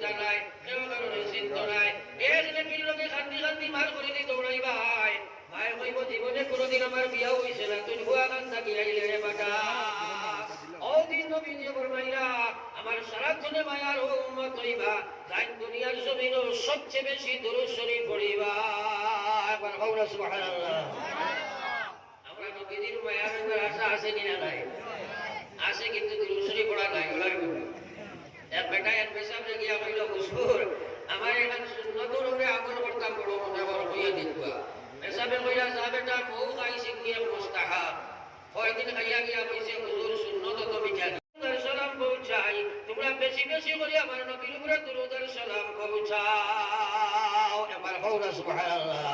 চিন্তা নাই, কেউ কারণে চিন্তা নাই। এক নেকির লোকে খান্দি খান্দি মার করে দি দৌড়াই ভাই। ভাই কইব জীবনে কোনোদিন আমার বিয়া হইছে না, তুই হুয়া গান থাকি আইলে রে বাটা। ওদিন নবী দিয়ে ফরমাইলা আমার সারাক্ষণে মায়ার ও উম্মত হইবা, তাই দুনিয়ার জমিনও সবচেয়ে বেশি দুরূদ শরীফ পড়িবা। একবার কওনা সুবহানাল্লাহ। আমরা নবীজির মায়ার উপর আশা আছে কিনা নাই? আছে, কিন্তু দুরূদ শরীফ পড়া নাই। ওলার এক বেটা এক পেশাবে গিয়া কইল হুজুর আমার এখান সুন্নতর উপরে আমল করতাম বড় মনে বড় হইয়া দিবা। পেশাবে কইলা যা বেটা মৌ খাইছি কুয়ে মুস্তাহাব। কয়দিন খাইয়া গিয়া কইছে হুজুর সুন্নত তো মিঠা সালাম পৌঁছাই, তোমরা বেশি বেশি করে আমার নবীর উপরে দুরূদ আর সালাম পৌঁছাও। এবার কওনা সুবহানাল্লাহ।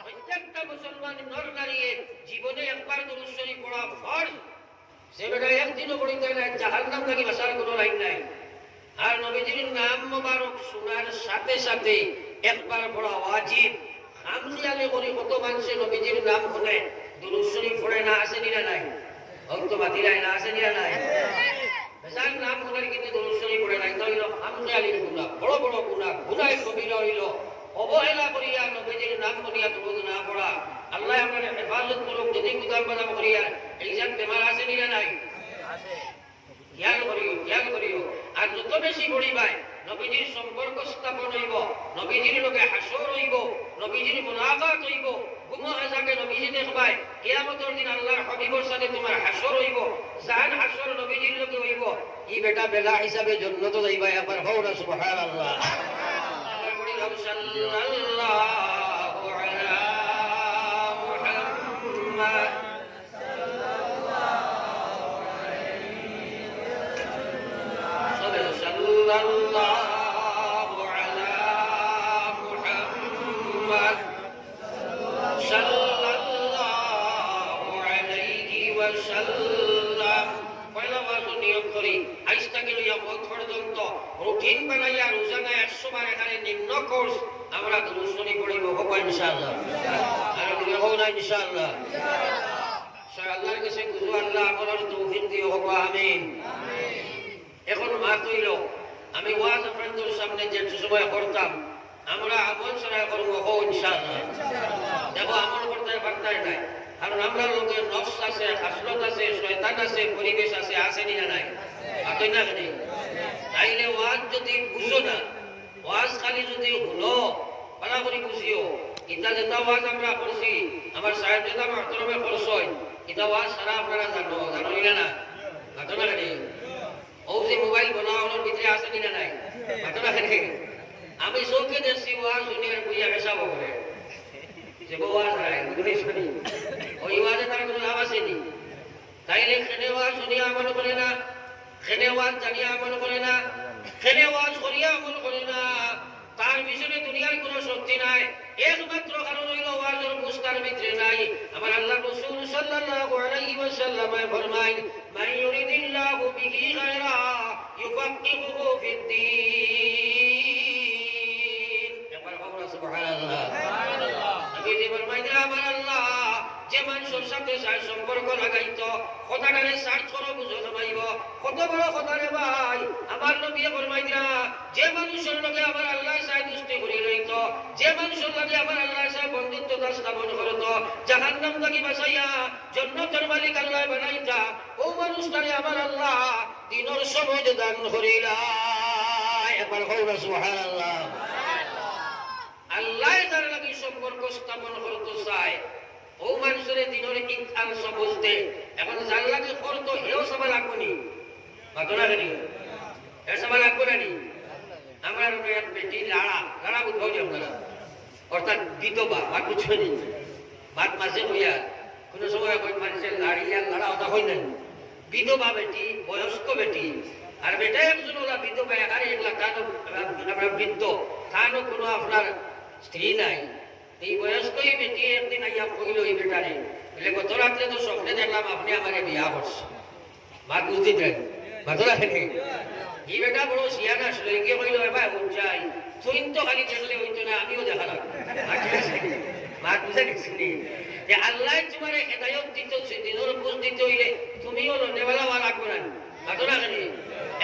প্রত্যেকটা মুসলমান নর নারীর জীবনে একবার দুরূদ শরীফ পড়া ফরজ। সে বেটা একদিনও পড়িতে না, জাহান্নাম থেকে বাঁচার কোনো লাইন নাই। আর নবীজির নাম মোবারক শোনার সাথে সাথে একবার পড়া ওয়াজিব। খামখেয়ালি করি কত মানুষে নবীজির নাম শুনে দুরূদ শরীফ পড়ে না, আছে নিরা নাই? ভক্ত বাতিলাই না, আছে নিরা নাই? যার নাম শুনে কিন্তু দুরূদ শরীফ পড়ে নাই, তাহলে খামখেয়ালির গুনাহ, বড় বড় গুনাহ, গুনাহে কবিরা হইল অবহেলা করিয়া নবীজির নাম করিয়া দুরূদ না পড়া। আল্লাহ আমাদের হেফাজত করুক। যদি গুদাম বাদাম করিয়া এই যে বেমার আছে নিরা নাই? খেয়াল করিও, খেয়াল করিও। আর যত বেশি পড়িবাই নবীজির সম্পর্ক স্থাপন হইব, নবীজির লোকে হাসর হইব, নবীজির মুলাকাত হইব। গুনাহ যাকে নবীজি দেখবাই, কিয়ামতের দিন আল্লাহর হাবিবের সাথে তোমার হাসর হইব। জান হাসর নবীজির লোকে হইব, ই বেটা বেলা হিসাবে জান্নাতে যাইবা। একবার কওনা সুবহানাল্লাহ। সাল্লাল্লাহু আলা মুহাম্মদ সাল্লাল্লাহু আলা মুহাম্মদ সাল্লাল্লাহু আলাইহি ওয়াসাল্লাম। পয়লা ওয়াজ নিয়ম করি আজ থেকে লইয়া মত পর্যন্ত রুটিন বানাইয়া রোজানা 100 বার এখানে নিম্ন কোর্স আমরা দুরূদ শরীফ পড়িব হবে ইনশাআল্লাহ। আর দিলে হবে না ইনশাআল্লাহ। আল্লাহর কাছে খুঁজো আল্লাহ আমাদের তৌফিক দিও হবে। আমিন। এখন মাত হইল আমি ওয়াজ আপনাদের সামনে যে সময় করতাম আমরা আমল ছাড়া করবো হো ইনশাআল্লাহ। দেখো আমল করতে পারতাই নাই, কারণ আমরা লোকের নফস আছে, হাসরত আছে, শয়তান আছে, পরিবেশ আছে, আছে না নাই? আতই না কেন? তাইলে ওয়াজ যদি বুঝো না, ওয়াজ খালি যদি হলো ভালো করে বুঝিও। ইটা যেটা ওয়াজ আমরা করছি আমার সাহেব যেটা মাহতরমে খরচ হয়, এটা ওয়াজ সারা আপনারা জানো, জানো না? আতো না কেন? ও যে মোবাইল বানানোর ভিতরে আছে কিনা নাই? আতো না কেন? আমি চোখে দেখছি ওয়াজ দুনিয়ার বুঝিয়া পেশাবো করে যে ওয়াজ নাই বুঝলি শুনি, ওই ওয়াজে তার কোনো লাভ আসেনি। তাইলে খেনে ওয়াজ শুনিয়া আমল করে না, খেনে ওয়াজ জানিয়া আমল করে না, খেনে ওয়াজ করিয়া আমল করে না, তার পিছনে দুনিয়ার কোনো শক্তি নাই। একমাত্র কারণ হইল ওয়াজের বুঝতার ভিতরে নাই। আমার আল্লাহ রাসূল সাল্লাল্লাহু আলাইহি ওয়াসাল্লাম ফরমায় মান ইউরিদিল্লাহু বিহি খায়রা ইউফাক্কিহুহু ফিদ্দীন। একবার বলুন সুবহানাল্লাহ। আমি যে ফরমাই দিলাম আমার আল্লাহ যে মানুষের সাথে সার সম্পর্ক লাগাইতো কথাটারে সার্চ করো বুঝো সবাইব কত বড় কথা রে ভাই। আমার নবী ফরমাই দিলা যে মানুষের লগে আমার আল্লাহ সাথে দুষ্টি করে রইতো, যে মানুষের লগে আমার আল্লাহ সাথে বন্ধুত্বতা স্থাপন করতো, জাহান্নাম থেকে বাঁচাইয়া জান্নাতের মালিক আল্লাহ বানাইতা, ও মানুষটারে আমার আল্লাহ দিনের সময় দান করিলা। একবার কওনা সুবহানাল্লাহ। আল্লাহ যার লাগি সম্পর্ক স্থাপন করতে চায় ও মানুষের দিনের ইতিহাস বুঝতে, এখন যার লাগে করতো হেও সবাই লাগবো নি? ঘটনা জানি এ সবাই লাগবো না নি? আমার এক বেটি লাড়া লাড়া বুঝবো আপনারা, অর্থাৎ বিধবা ভাত বুঝবে নি? ভাত মাঝে হইয়া কোনো সময় মানুষের লাড়িয়া লাড়া ওটা হয় না। বিধবা বেটি, বয়স্ক বেটি, আর বেটা একজন ওলা বিধবা আর এগুলা তানো আপনার বৃদ্ধ, তানো কোনো আপনার স্ত্রী নাই। এই বয়স্কই বেটি একদিন আইয়া কইল ওই বেটারে, বলে গত রাত্রে তো স্বপ্নে দেখলাম আপনি আমারে বিয়া করছেন। ভাত বুঝতে দেন ভাতরা খেলে এই বেটা বড় শিয়ান আসলো, গিয়ে কইল ভাই চাই তুই তো খালি দেখলে হইতো না, আমিও দেখালাম। ভাত বুঝে গেছিলি যে আল্লাহ তোমার হেদায়ত দিত, দিনের বুঝ দিতে হইলে তুমিও নেওয়ালা লাগবো না। ভাতরা খেলে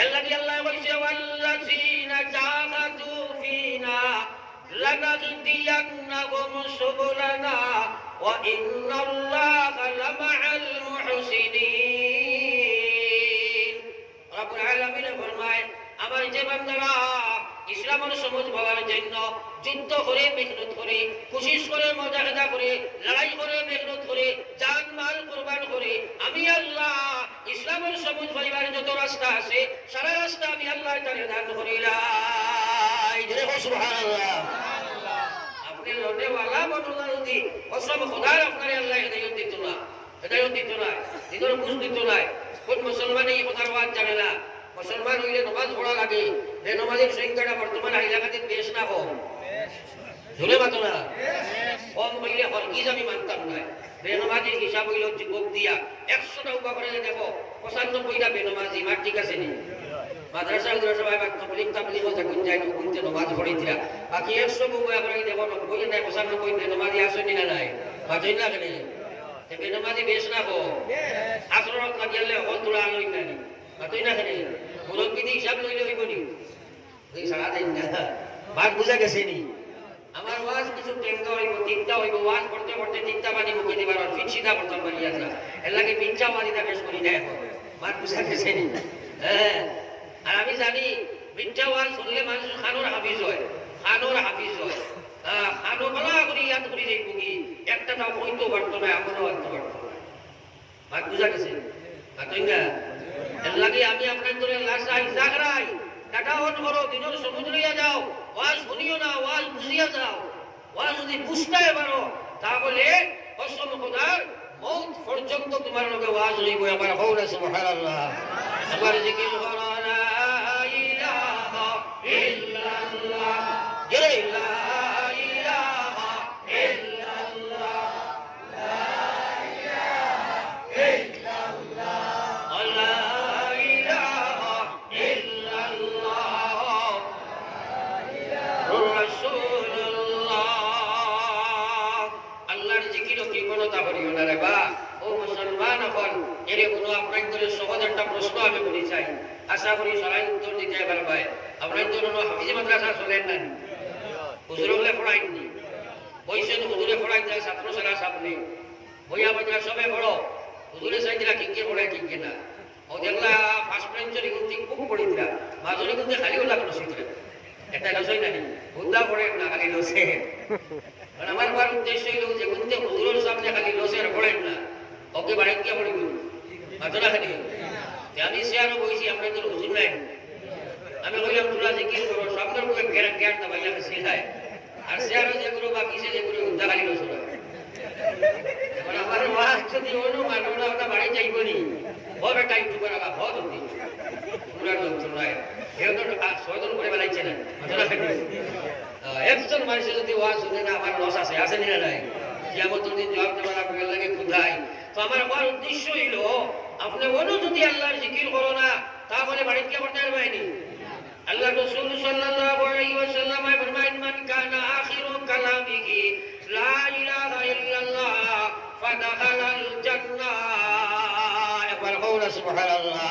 আল্লাহ আল্লাহ বলছে ওয়াল্লাযীনা وإن الله لمع المحسنين رب العالمين ফরমায় আমার যে বান্দারা ইসলামের সবুজ পাওয়ার জন্য যুদ্ধ করে মেহনত করে কোশিশ করে মুজাহিদা করে লড়াই করে মেহনত করে জান মাল কুরবান করে আমি আল্লাহ ইসলামের সবুজ পাইবার যত রাস্তা আছে সারা রাস্তা আমি আল্লাহ তাআলা দান করিলাই জয় সুবহানাল্লাহ আপনি লড়নে वाला বনুদি কসম খোদার আপনারে আল্লাহ হেদায়েত দিত না দিনের বুঝ দিত না কোন মুসলমান এই কথার ওয়াজ জানে না মুসলমান হইলে নামাজ পড়া লাগে যে নামাজের সংখ্যাটা বর্তমান এলাকাতে বেশ না কম ঝুলে মাতো না কম হইলে হরগিজ আমি মানতাম না বেনমাজির হিসাব হইল যুবক দিয়া 100টা উপা করে দেখো 95টা বেনমাজি মার ঠিক আছে নি মাদ্রাসা ভাই বা তাবলিগ বলতে কোন যায় না কোনতে নামাজ পড়ে দিরা বাকি 100 উপা করে দেখো 90 না 95 বেনমাজি আসেনি না নাই বাজই না কেন বেনমাজি বেশ না কম আসরত না গেলে হল তোলা লই না বাতই না কেন মুরব্বিদি হিসাব লইলে হইব নি এই সারা দিন না বাদ বুঝা গেছে নি আমার ওয়াজ কিছু টেঙ্গা হইব তিনটা হইব ওয়াজ করতে করতে তিনটা বানি মুখে দিবার আর ফিট সিধা করতাম পারি আসা এর লাগে মিথ্যা ওয়াজিটা বেশ করি না এখন বাদ বুঝা গেছে নি হ্যাঁ আর আমি জানি মিথ্যা ওয়াজ শুনলে মানুষ খানোর হাফিজ হয় খানো বলা করি ইয়াদ করি যাইব কি একটা নাম হইতো পারতো না এখনো আনতে পারতো বাদ বুঝা গেছে বাতই না এর লাগে আমি আপনার ধরে লাশাই জাগরাই ডাটা অন করো দিনের সমুদ্র লইয়া যাও ওয়াজ শুনিও না ওয়াজ বুঝিয়া যাও ওয়াজ যদি বুঝতে পারো তাহলে কসম খোদার মওত পর্যন্ত তোমার লগে ওয়াজ হইব আমার হওলা সুবহানাল্লাহ আমার জিকির করো লা ইলাহা ইল্লাল্লাহ লা ইলাহা ইল্লাল্লাহ লা ইলাহা ইল্লাল্লাহ প্রশ্ন আমি বলি চাই আশা করি সবাই উত্তর দিতে পারবে আপনার জন্য হাফিজ মাদ্রাসা চলেন না হুজুর হলে পড়াইনি বইছেন হুজুরে পড়াই যায় ছাত্র সারা সামনে বইয়া বাজরা সবে পড়ো হুজুরে চাই দিলা কিংকে পড়ায় কিংকে না ও দেখলা ফার্স্ট বেঞ্চের কিন্তু খুব পড়ি দিলা মাজরে কিন্তু খালি ওলা কোনো শিখরে একটা লসই না হুদা পড়ে না খালি লসে কারণ আমার বার উদ্দেশ্য হইল যে কিন্তু হুজুরের সামনে খালি লসের পড়েন না ওকে বাড়ি গিয়ে পড়ি মাজরা খালি আমি শেয়ারও বইছি আমরা তো হুজুর নাই আমি কইলাম তোরা জিকির করো সবদের মুখে জ্ঞান তা ভাইয়া শেখায় আর শেয়ারও যেগুলো বাকি সে যেগুলো উদ্দাগালি লসরা মানে আমার ওয়াজ যদি হলো মানবনা ওটা বাড়ি যাইব নি হবে টাইম টু করা বহুত দিন পুরা যন্ত্রণায় কেউ তো ছয়জন করে বেলাইছে না একজন মানুষের যদি ওয়াজ শুনে না আমার লস আছে আসেনি না নাই কিয়ামতের দিন জবাব দেওয়ার আপনার লাগে খুদাই তো আমার উদ্দেশ্য হইল আপনি ওনো যদি আল্লাহর জিকির করো না তাহলে বাড়িতে কে করতে পারবেনি আল্লাহ রাসূল সাল্লাল্লাহু আলাইহি ওয়াসাল্লাম ফরমায়েন মান কানা আখিরু কালামিহি লা ইলাহা ইল্লাল্লাহ ফাদাখালাল জান্নাহ একবার কওলা সুবহানাল্লাহ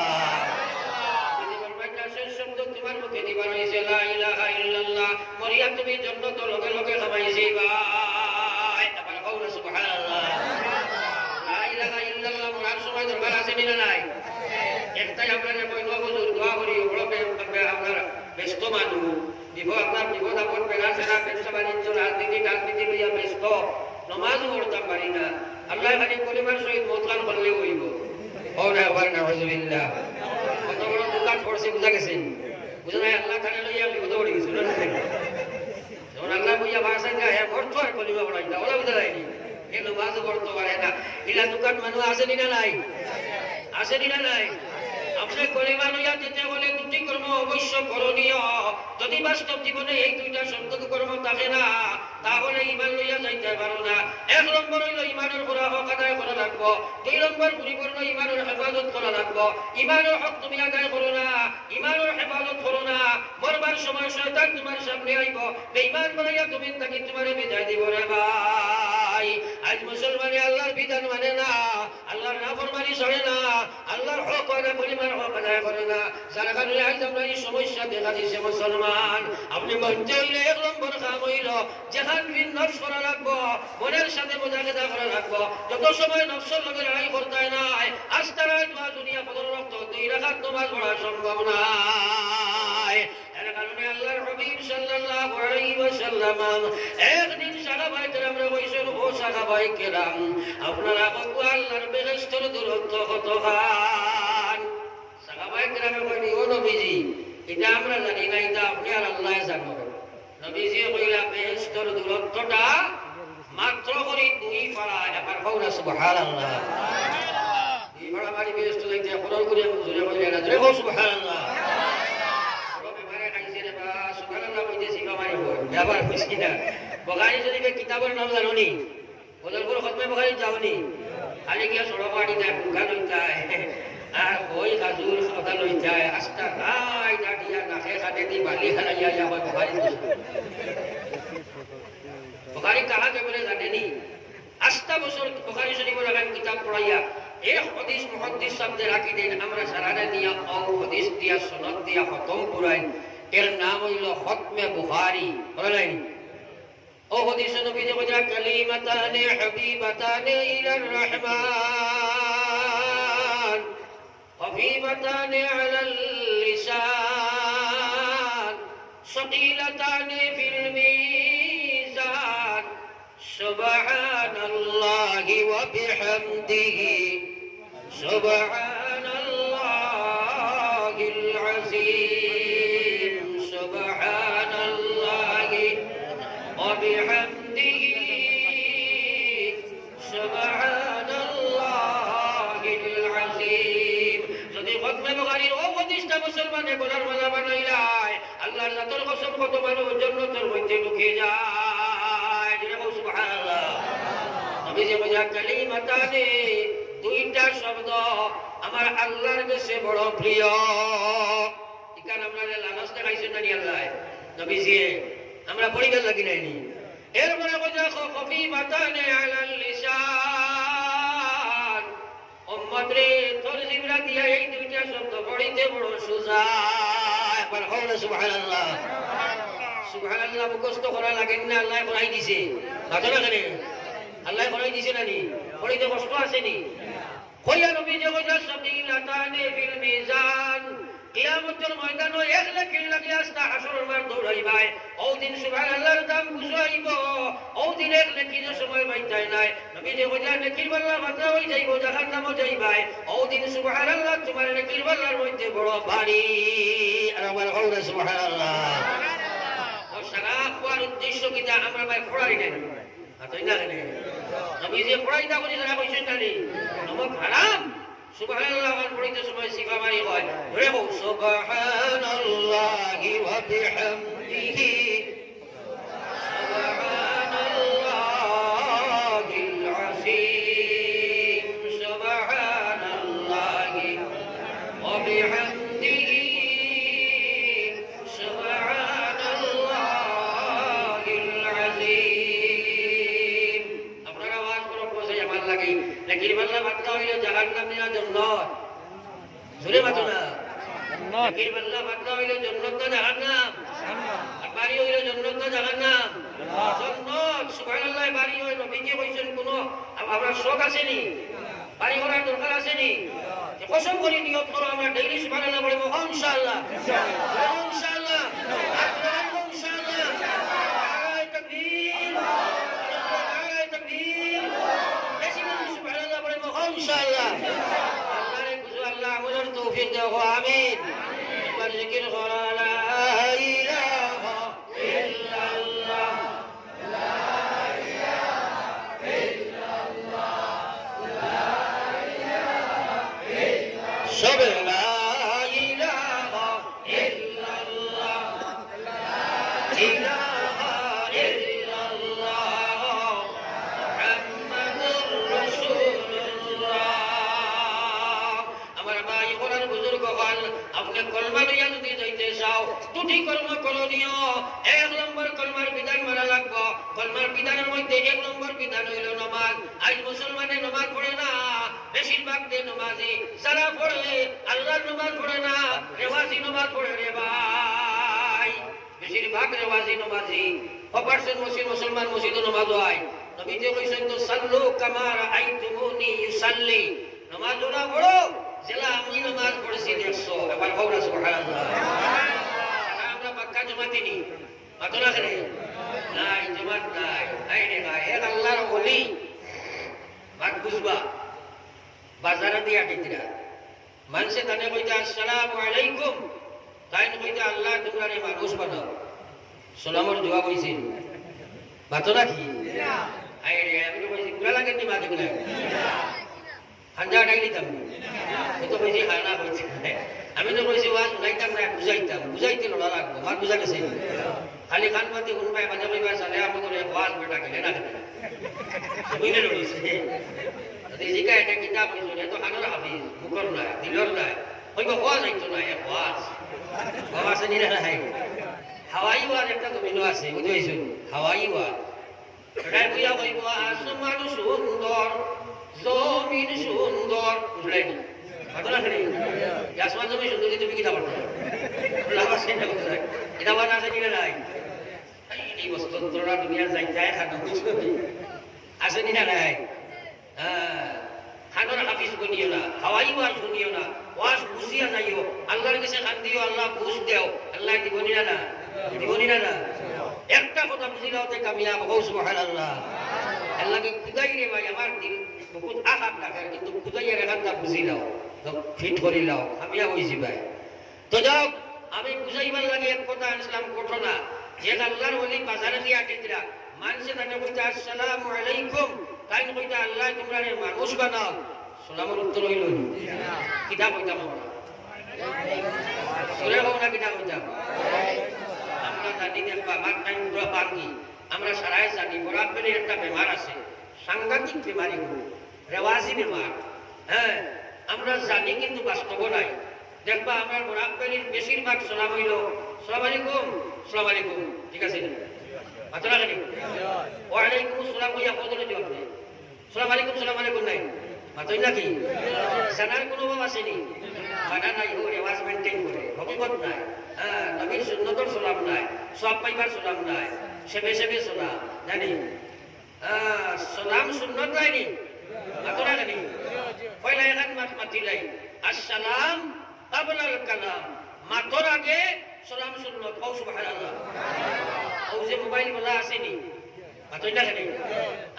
যদি বলবেন শেষ শব্দ তোমার মুখে দিবার হইছে লা ইলাহা ইল্লাল্লাহ মরিয়া তুমি জান্নাত লগে লগে খাবাইছিবা একবার কওলা সুবহানাল্লাহ লা ইলাহা ইল্লাল্লাহ মোরার সময় দরকার আছে না নাই একটাই আপনারা কইলো হুজুর দোয়া করি বড়কে আপনারা ব্যস্ত মানুষ আপনার বিপদ আপদ পেরা সেরা ব্যবসা বাণিজ্য রাজনীতি লইয়া ব্যস্ত নমাজও পড়তাম পারি না আল্লাহ খালি পরিবার সহিত মতলান করলে হইব কত বড় দোকান পড়ছে বুঝা গেছেন বুঝা নাই আল্লাহ খালি লইয়া বিপদ পড়ে গেছিল যখন আল্লাহ বুঝা ভাষায় যায় অর্থ আর কলিমা পড়াই না ওরা বুঝা যায়নি এ নমাজও পড়তে পারে না এলা দোকান মানুষ আসেনি না নাই আসেনি না নাই আপনি কলিমা লইয়া যেতে হলে দুটি কর্ম অবশ্য করণীয় যদি বাস্তব জীবনে এই দুইটা সন্তক কর্ম থাকে না তাহলে ইমান লইয়া যাইতে পারো না এক নম্বর হইল ইমানের পুরা হক আদায় করা লাগবো দুই নম্বর পরিপূর্ণ ইমানের হেফাজত করা লাগবো ইমানের হক তুমি আদায় করো না ইমানের হেফাজত করো না মরবার সময় শয়তান তোমার সামনে আইব বেঈমান বানাইয়া তুমি তাকে তোমারে বিদায় দিব রে ভাই আজ মুসলমানে আল্লাহর বিধান মানে না আল্লাহর নাফরমানি করে না আল্লাহর হক আদা পরিমাণ হক আদায় করে না যার কারণে আজ আমরা এই সমস্যা দেখা দিচ্ছে মুসলমান আপনি মঞ্চে হইলে 1 নম্বর কাম হইল যেখান দিন নফস করা রাখবো মনের সাথে মোজাকেদা করে রাখবো যত সময় নফসের লগে লড়াই করতে নাই আস্তে রাত বা দুনিয়া পদর রক্ত 2 রাকাত নামাজ পড়া সম্ভব নাই এর কারণে আল্লাহর হাবিব সাল্লাল্লাহু আলাইহি ওয়াসাল্লাম একদিন সাহাবায়ে কেরামরা কইছেন ও সাহাবায়ে কেরাম আপনারা কত আল্লাহর বেহেশতের দূরত্ব কত খান সাহাবায়ে কেরাম কইলেন ও নবীজি এটা আমরা জানি না এটা আপনি আর আল্লাহ জানেন নবীজি কইলা বেহেশতের দূরত্বটা মাত্র করে 2 পারা একবার কওনা সুবহানাল্লাহ এই বড় মারি বেহেশত যাইতে খরচ করে জোরে কইলেন না জোরে কও সুবহানাল্লাহ আবার খুশি না বুখারী শরীফে কিতাবের নাম জানোনি বদলপুর খতমে বুখারী যাওনি খালি গিয়া সড়ক আড়ি যায় ঢুকা লই যায় আর বই খাজুর কথা লই যায় আস্তা গাই দাঁড়িয়া নাকে খাতে দি বালি খালাইয়া ইয়া বুখারী বুখারী কাহাকে বলে জানেনি আস্তা বছর বুখারী শরীফের আগাম কিতাব পড়াইয়া এই হাদিস মুহাদ্দিস শব্দে রাখি দেন আমরা সারারে দিয়া ও হাদিস দিয়া সনদ দিয়া খতম পুরাই এর নাম হইল খতমে বুখারী বলেন ও হাদিস নবী যে বলে কালিমাতানে হাবিবাতানে ইলার রহমান খফিফাতানে আলাল লিসান সাকিলাতানে ফিল মিজান সুবহানাল্লাহি ওয়া বিহামদিহি সুবহানাল্লাহিল আযীম সুবহানাল্লাহি ওয়া বিহামদিহি সুবহানাল্লাহিল আযীম যদি খতমে বুখারীর ও হাদিসটা মুসলমানে বলার মজা বানাইলাই আল্লাহর জাতের কসম কত মানুষ জান্নাতের মধ্যে ঢুকে যায় যেরকম সুবহানাল্লাহ নবী যে বলে কালিমাতানে 2টা শব্দ আমার আল্লাহর কাছে বড় প্রিয় ইকান আপনারা লালচ দেখাইছেন না নি আল্লাহ নবীজি আমরা পরিবার লাগি নাইনি এরপরে কথা খফিফাতানে আলাল লিসান উম্মত রে তোর জিবরা দিয়া এই 2টা শব্দ পড়িতে বড় সোজা একবার কওনা সুবহানাল্লাহ সুবহানাল্লাহ মুখস্থ করা লাগেন না আল্লাহ করাই দিছে বাজারা করে আল্লাহ করাই দিছে না নি পড়িতে কষ্ট আছে নি কইয়া নবী যে কইলা সাকিলাতানে ফিল মিজান কিয়ামতের ময়দানে এক লাখের লাগি আস্তা হাসরের মাঠ দৌড়াইবাই ও দিন সুবহানাল্লাহর দাম বুঝাইব ও দিন এক লাখের সময় বাইতাই নাই নবী যে কইলা নেকির বাল্লা মাত্রা হই যাইব জাহান্নামে যাইবাই ও দিন সুবহানাল্লাহ তোমার নেকির বাল্লার মধ্যে বড় ভারী আর আমার কওনা সুবহানাল্লাহ ও সারা কোয়ার উদ্দেশ্য কিটা আমরা ভাই পড়াই নাই আতই না কেন নবী যে পড়াইতা করি যারা কইছেন নানি নমক হারাম সুবহানাল্লাহ আর পড়িতে সময় সিফা মারি হয় ধরে বল সুবহানাল্লাহি ওয়া বিহামদিহি সুবহানাল্লাহিল আযীম সুবহানাল্লাহি ওয়া বিহামদিহি সুবহানাল্লাহিল আযীম আপনারা আওয়াজ করে পৌঁছে আমার লাগি নেকির বাল্লা মাত্রা হইল জাহান্নাম না জান্নাত জোরে মাতো না নেকির বাল্লা মাত্রা হইল জান্নাত না জাহান্নাম আর বাড়ি হইল জান্নাত না জাহান্নাম জান্নাত সুবহানাল্লাহ বাড়ি হইল নবীজি কইছেন কোন আমরা শোক আসেনি বাড়ি করার দরকার আসেনি কসম করি নিয়ত করো আমরা ডেইলি সুবহানাল্লাহ বলব ইনশাআল্লাহ ইনশাআল্লাহ ইনশাআল্লাহ নারায়ে তাকবীর নারায়ে তাকবীর সুবহানাল্লাহ বলব ইনশাআল্লাহ আল্লাহর কুজু আল্লাহ আমলের তৌফিক দাও আমিন একবার জিকির করো লা ইলাহা ইল্লাল্লাহ লা ইলাহা ইল্লাল্লাহ লা ইলাহা ইল্লাল্লাহ সবে লা ইলাহা ইল্লাল্লাহ লা ইলাহা ইল্লাল্লাহ মুহাম্মাদুর রাসূলুল্লাহ আমার ভাই কোরআন বুজুর্গ হল আপনি কলমা লইয়া যদি যাইতে চাও দুটি কলমা করণীয় 1 নম্বর কলমার বিধান মানা লাগবো কলমার বিধানের মধ্যে 1 নম্বর বিধান হইল নামাজ আজ মুসলমানে নামাজ পড়ে না বেশিরভাগ নমাজি যারা পড়ে আল্লাহর নামাজ পড়ে না, রেওয়াজি নামাজ পড়ে রে ভাই। বেশিরভাগ রেওয়াজি নমাজি 100% মুসলমান মসজিদে নামাজ হয়। নবীজি কইছেন তো সাল্লু কামা রাআইতুমুনি ইউসাল্লি, নামাজ ওরা পড়ো যেলা আমি নামাজ পড়েছি দেখছো। এবার কওরা সুবহানাল্লাহ। আমরা মক্কা জমাতে নি মাতলা করে নাই, জমাত নাই, নাই রে ভাই। এক আল্লাহর ওলি বাদ বুঝবা বাজারে দিয়া দিতরা মানুষে তানে কইতে আসসালামু আলাইকুম, তাই কইতে আল্লাহ তোমরা রে মানুষ বানাও। সালামের জবাব হইছেন বাতো নাকি আই রে আমি কইছি পুরা লাগে নি মাঝে গুলা হাঞ্জা ডাইলি দাম তো কইছি হানা কইছি। আমি তো কইছি ওয়াজ শুনাইতাম না, বুঝাইতে লড়া লাগবো। মার বুঝা গেছে খালি খান পাতি কোন পায় বাজা কইবা সালে আমি করে ওয়াজ বেটা গেলে না বুঝলে লড়িছে। যদি জিকা এটা কিতাব কইছো এত হানার হাফিজ মুকর না দিলর না কইবা ওয়াজ আইতো না এক ওয়াজ বাবা সনি না হয়। হাওয়াই ওয়াজ একটা জমিন আছে বুঝাইছো, হাওয়াই ওয়াজ এটাই বুঝা কইব আসমান সুন্দর জমিন সুন্দর, বুঝলেন ঘটনা খেলে আসমান জমি সুন্দর তুমি কিতাব পড়ো লাভ আছে না কিতাব আছে কিনা নাই। এই বস্তুরা দুনিয়ার যাইতায় খানো আছে কিনা নাই। খানোর হাফিজ বনিও না, হাওয়াই ওয়াজ শুনিও না, ওয়াজ বুঝিয়া যাইও, আল্লাহর কাছে খান দিও, আল্লাহ বুঝ দেও, আল্লাহ দিবনি না দিবনি না। একটা কথা বুঝিলাওতে কামিয়াব হও সুবহানাল্লাহ। আল্লাহকে খুদাই রে ভাই আমার দিল বহুত আঘাত লাগার, কিন্তু খুদাইয়ের এখানটা বুঝিলাও ফিট করিলাও কামিয়াব হইছি ভাই। তো যাও আমি বুঝাইবার লাগে এক কথা আনছিলাম ঘটনা। যে আল্লাহর ওলি বাজারে দিয়ে আটিতরা মানুষে তাকে কইতে আসসালামু আলাইকুম, তাই কইতে আল্লাহ তোমরা রে মানুষ বানাও। সালামের উত্তর হইল কিতাব কইতাম আমরা সুরে হোক না কিতাব কইতাম। আমরা জানি দেখবা আমার টাইম পুরো পাঙ্গি, আমরা সারাই জানি বরাবরের একটা বেমার আছে, সাংঘাতিক বেমারি গুলো রেওয়াজি বেমার। হ্যাঁ আমরা জানি কিন্তু বাস্তব নাই। দেখবা আমার বরাবরের বেশিরভাগ সালাম হইল সালাম আলাইকুম সালাম আলাইকুম, ঠিক আছে মাতলা কেন ওয়ালাইকুম আসসালাম কইয়া কতলে জবাব দেয় সালাম আলাইকুম নাই মাতই নাকি। জানার কোনো ভাব আসেনি, জানা নাই ও রেওয়াজ মেনটেন করে হকিকত নাই। হ্যাঁ নবীর সুন্নতর সালাম নাই, সব পাইবার সালাম নাই, সেবে সেবে সালাম জানি। সালাম সুন্নত নাইনি মাতলা কেন পয়লা এখান মাত মাতিলাই আসসালাম কাবলাল কালাম, মাতর আগে সালাম সুন্নত। ও সুবহানাল্লাহ। ও যে মোবাইল বলা আসেনি মাতই না কেন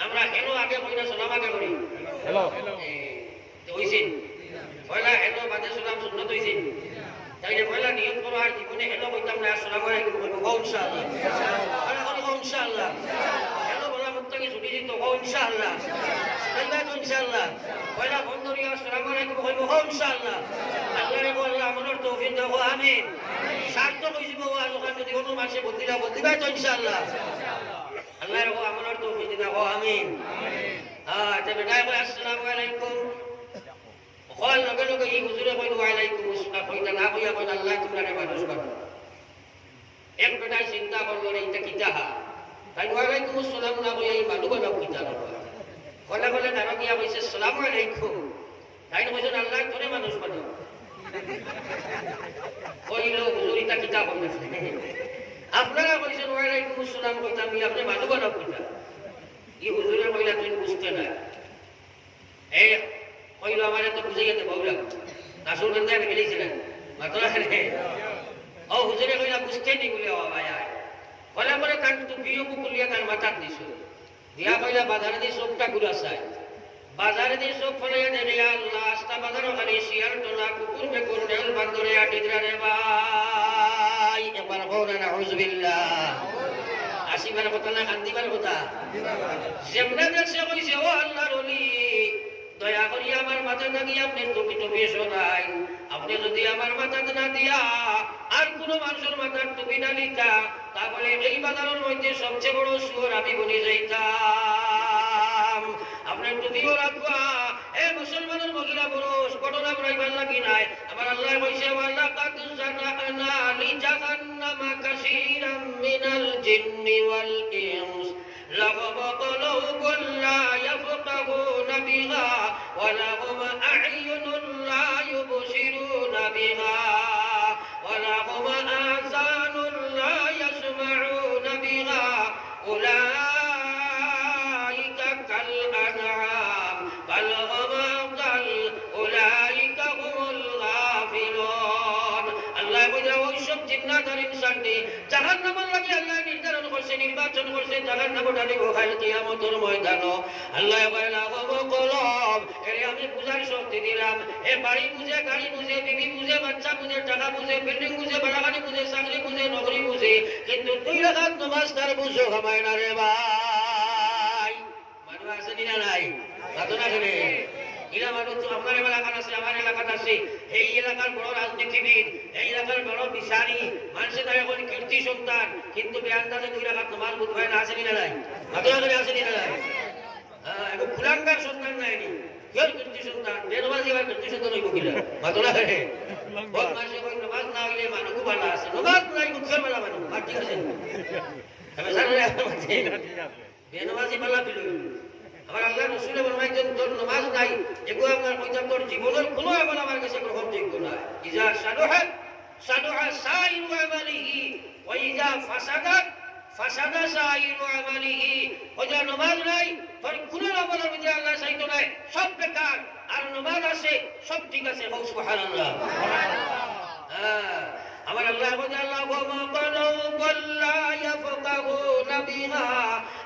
আমরা হেলো আগে কই না সালাম আগে করি হেলো হইছেন পয়লা হেলো বাদে সালাম সুন্নত হইছেন। তাইলে পয়লা নিয়ম করো আর জীবনে হেলো কইতাম না আসসালামু আলাইকুম কইবো ও ইনশাআল্লাহ। আরে ও ইনশাআল্লাহ হেলো বলা মুক্তাকি ছুটি দিত ও ইনশাআল্লাহ তাইবা তো ইনশাআল্লাহ। পয়লা বন্ধুরি আসসালামু আলাইকুম কইবো ও ইনশাআল্লাহ। আল্লাহ রে বল আমনের তৌফিক দাও আমিন। সার্থ কইব ওয়াজ ওখানে যদি কোনো মানুষে বলদিবা তো ইনশাআল্লাহ। আল্লাহ রে আমনের তৌফিক দাও আমিন। হ্যাঁ তবে গায় কই আসসালামু আলাইকুম কল লগে লগে এই হুজুরে কইল ওয়ালাইকুম আসসালাম কইতা না কইয়া কইল আল্লাহ তোমরা রে মানুষ বানাও। এক বেটাই চিন্তা করলো রে এটা কিতা হা, তাই ওয়ালাইকুম আসসালাম না কইয়া এই মানুষ বানাও কিতা না কলে কলে তারা গিয়া কইছে আসসালামু আলাইকুম, তাই কইছেন আল্লাহ তোরে মানুষ বানাও। কইল হুজুর এটা কিতা কইনা আপনারা কইছেন ওয়ালাইকুম আসসালাম কইতা আমি আপনি মানুষ বানাও কইতা। এই হুজুরে কইলা তুই বুঝতে না এই কইলো আমারে তো বুঝাইয়া দে বাউলা নাসুর গন্ধে আমি গেলেছিলেন মাতলা রে। ও হুজুরে কইলা বুঝতে নি বলে ও ভাই বলে বলে কান তো বিয়ে কুকুলিয়া তার মাথার দিছ দিয়া কইলা বাজারে দিয়ে সবটা ঘুরা চাই, বাজারে দিয়ে সব ফলাইয়া দে রে আল্লাহ। আস্তা বাজারও খালি শিয়াল টোলা কুকুর বেকুর নেল বান্দরে আটিদরা রে ভাই। একবার কওনা নাউযুবিল্লাহ। আসিবার কথা না কান্দিবার কথা যেমনে দেখছে কইছে ও আল্লাহর ওলি দয়া করি আমার মাথা না দিয়ে আপনি টুপি টুপি শোনাই। আপনি যদি আমার মাথা না দিয়া আর কোন মানুষের মাথার টুপি না নিতা তাহলে এই বাজারের মধ্যে সবচেয়ে বড় সুর আমি বনে যাইতাম। আপনার টুপিও রাখবা এ মুসলমানের মহিলা পুরুষ ঘটনা বলাইবার লাগি নাই। আমার আল্লাহ কইছে ওয়ালা কাদ জানানা লি জাহান্নামা কাসীরাম মিনাল জিন্নি ওয়াল ইনস লাগাবালু কুল্লা ইয়াফতাহুনা বিহা ولهم أعين لا يبصرون بها ولهم آذان لا يسمعون بها أولئك كالأنعام بل هم أضل أولئك هم الغافلون الله يقول ওইসব জিন্নাত আর ইনসানকে জাহান্নামের লাগি আল্লাহ নির্ধারণ করছে নির্বাচন করছে জাহান্নামে ডালিব কাল কিয়ামতের ময়দানে আল্লাহ বলে লাগাবো কলম এরে আমি পূজার শক্তি দিলাম এ বাড়ি বুঝে গাড়ি বুঝে বিবি বুঝে বাচ্চা বুঝে টাকা বুঝে বিল্ডিং বুঝে বাড়াগাড়ি বুঝে চাকরি বুঝে নকরি বুঝে কিন্তু 2 রাকাত নামাজ তার বুঝো খামায় না রে ভাই মানুষ আছে না নাই সাধনা করে ইলা মানুষ আপনার এলাকার আছে আমার এলাকার আছে এই এলাকার বড় রাজনীতিবিদ এই এলাকার বড় বিচারী মানুষের দ্বারা এখন কীর্তি সন্তান কিন্তু বেআন্দাজে 2 রাকাত নামাজ বুঝবাই না আছে না নাই সাধনা করে আছে না নাই এখন কুলাঙ্গার সন্তান নাইনি কেউ কীর্তি সন্তান বেরবাজি আর কীর্তি সন্তান হইব কিনা সাধনা করে বহুত মানুষের কই নামাজ না হইলে মানুষ ভালো আছে নামাজ নাই উৎসব বেলা মানুষ ঠিক আছে আমি জানি বেনমাজি পালা ফিল আমার আল্লাহ রসুল ফরমাইছেন তোর নামাজ নাই এগুলো আপনার কইতাম তোর জীবনের কোনো আমল আমার কাছে গ্রহণযোগ্য নয় ইজা সাদুহাত সাদুহা সাইরু আমালিহি ওয়া ইজা ফাসাদাত ফাসাদা সাইরু আমালিহি ওজা নামাজ নাই তোর কোনো আমলের মধ্যে আল্লাহ চাইতো নাই সব বেকার আর নামাজ আছে সব ঠিক আছে সুবহানাল্লাহ আমার আল্লাহ বলে আল্লাহ ওয়া ক্বালাউ ওয়াল্লা ইয়াফকাহুনা বিহা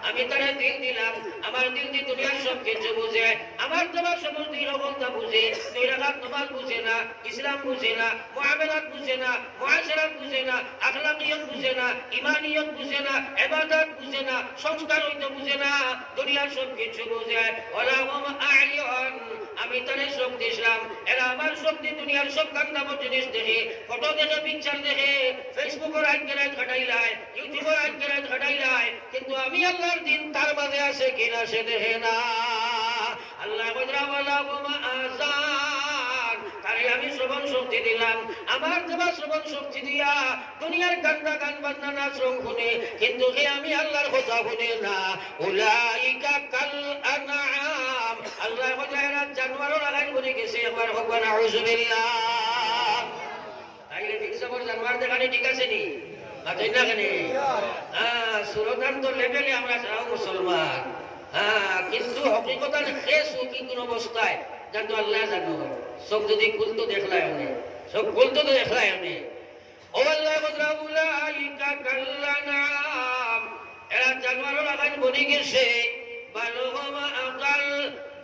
আমি তারে দিল দিলাম আমার দিল দিয়ে দুনিয়ার সব কিছু বুঝে আমার তোমার সমস্ত রকমটা বুঝে 2 রাকাত নামাজ বুঝে না ইসলাম বুঝে না মুআমালাত বুঝে না মুআশারাত বুঝে না আখলাকিয়ত বুঝে না ঈমানিয়ত বুঝে না ইবাদত বুঝে না সংস্কার হইতে বুঝে না দুনিয়ার সব কিছু বুঝে ওয়ালা হুম আ'য়ুন আমি তারে সব দিলাম এরা আমার সব দুনিয়ার সব কান্দামত জিনিস দেখে ফটো দেখে পিকচার দেখে ফেসবুকের আইডিয়ায় ঘটাইলায় ইউটিউবের আইডিয়ায় ঘটাইলায় কিন্তু আমি আল্লাহর দিন তার মাঝে আছে কিনা সে দেখে না আল্লাহ বজরা ওয়ালা ওয়া আযান তারে আমি শ্রবণ শক্তি দিলাম আমার তোমার শ্রবণ শক্তি দিয়া দুনিয়ার গান্দা গান বাজনা নাচ রং শুনে কিন্তু হে আমি আল্লাহর কথা শুনে না উলাইকা কাল আনআম আল্লাহ বজরা এরা জানোয়ারের আগান বনে গেছে একবার ভগবান আউযুবিল্লাহ তাইলে বিক্সবর জানোয়ার দেখানে ঠিক আছে নি মাথায় না কেন সুরতান্ত লেভেলে আমরা যাও মুসলমান কিন্তু হকিকতার শেষ কি কোন অবস্থায় জানতো আল্লাহ জানো সব যদি খুলতো দেখলাই হনে সব খুলতো তো দেখলাই হনে ও আল্লাহ বদরাউলাইকা কাল্লানাম এরা জানোয়ারের আগান বনে গেছে বালুহুমা আকাল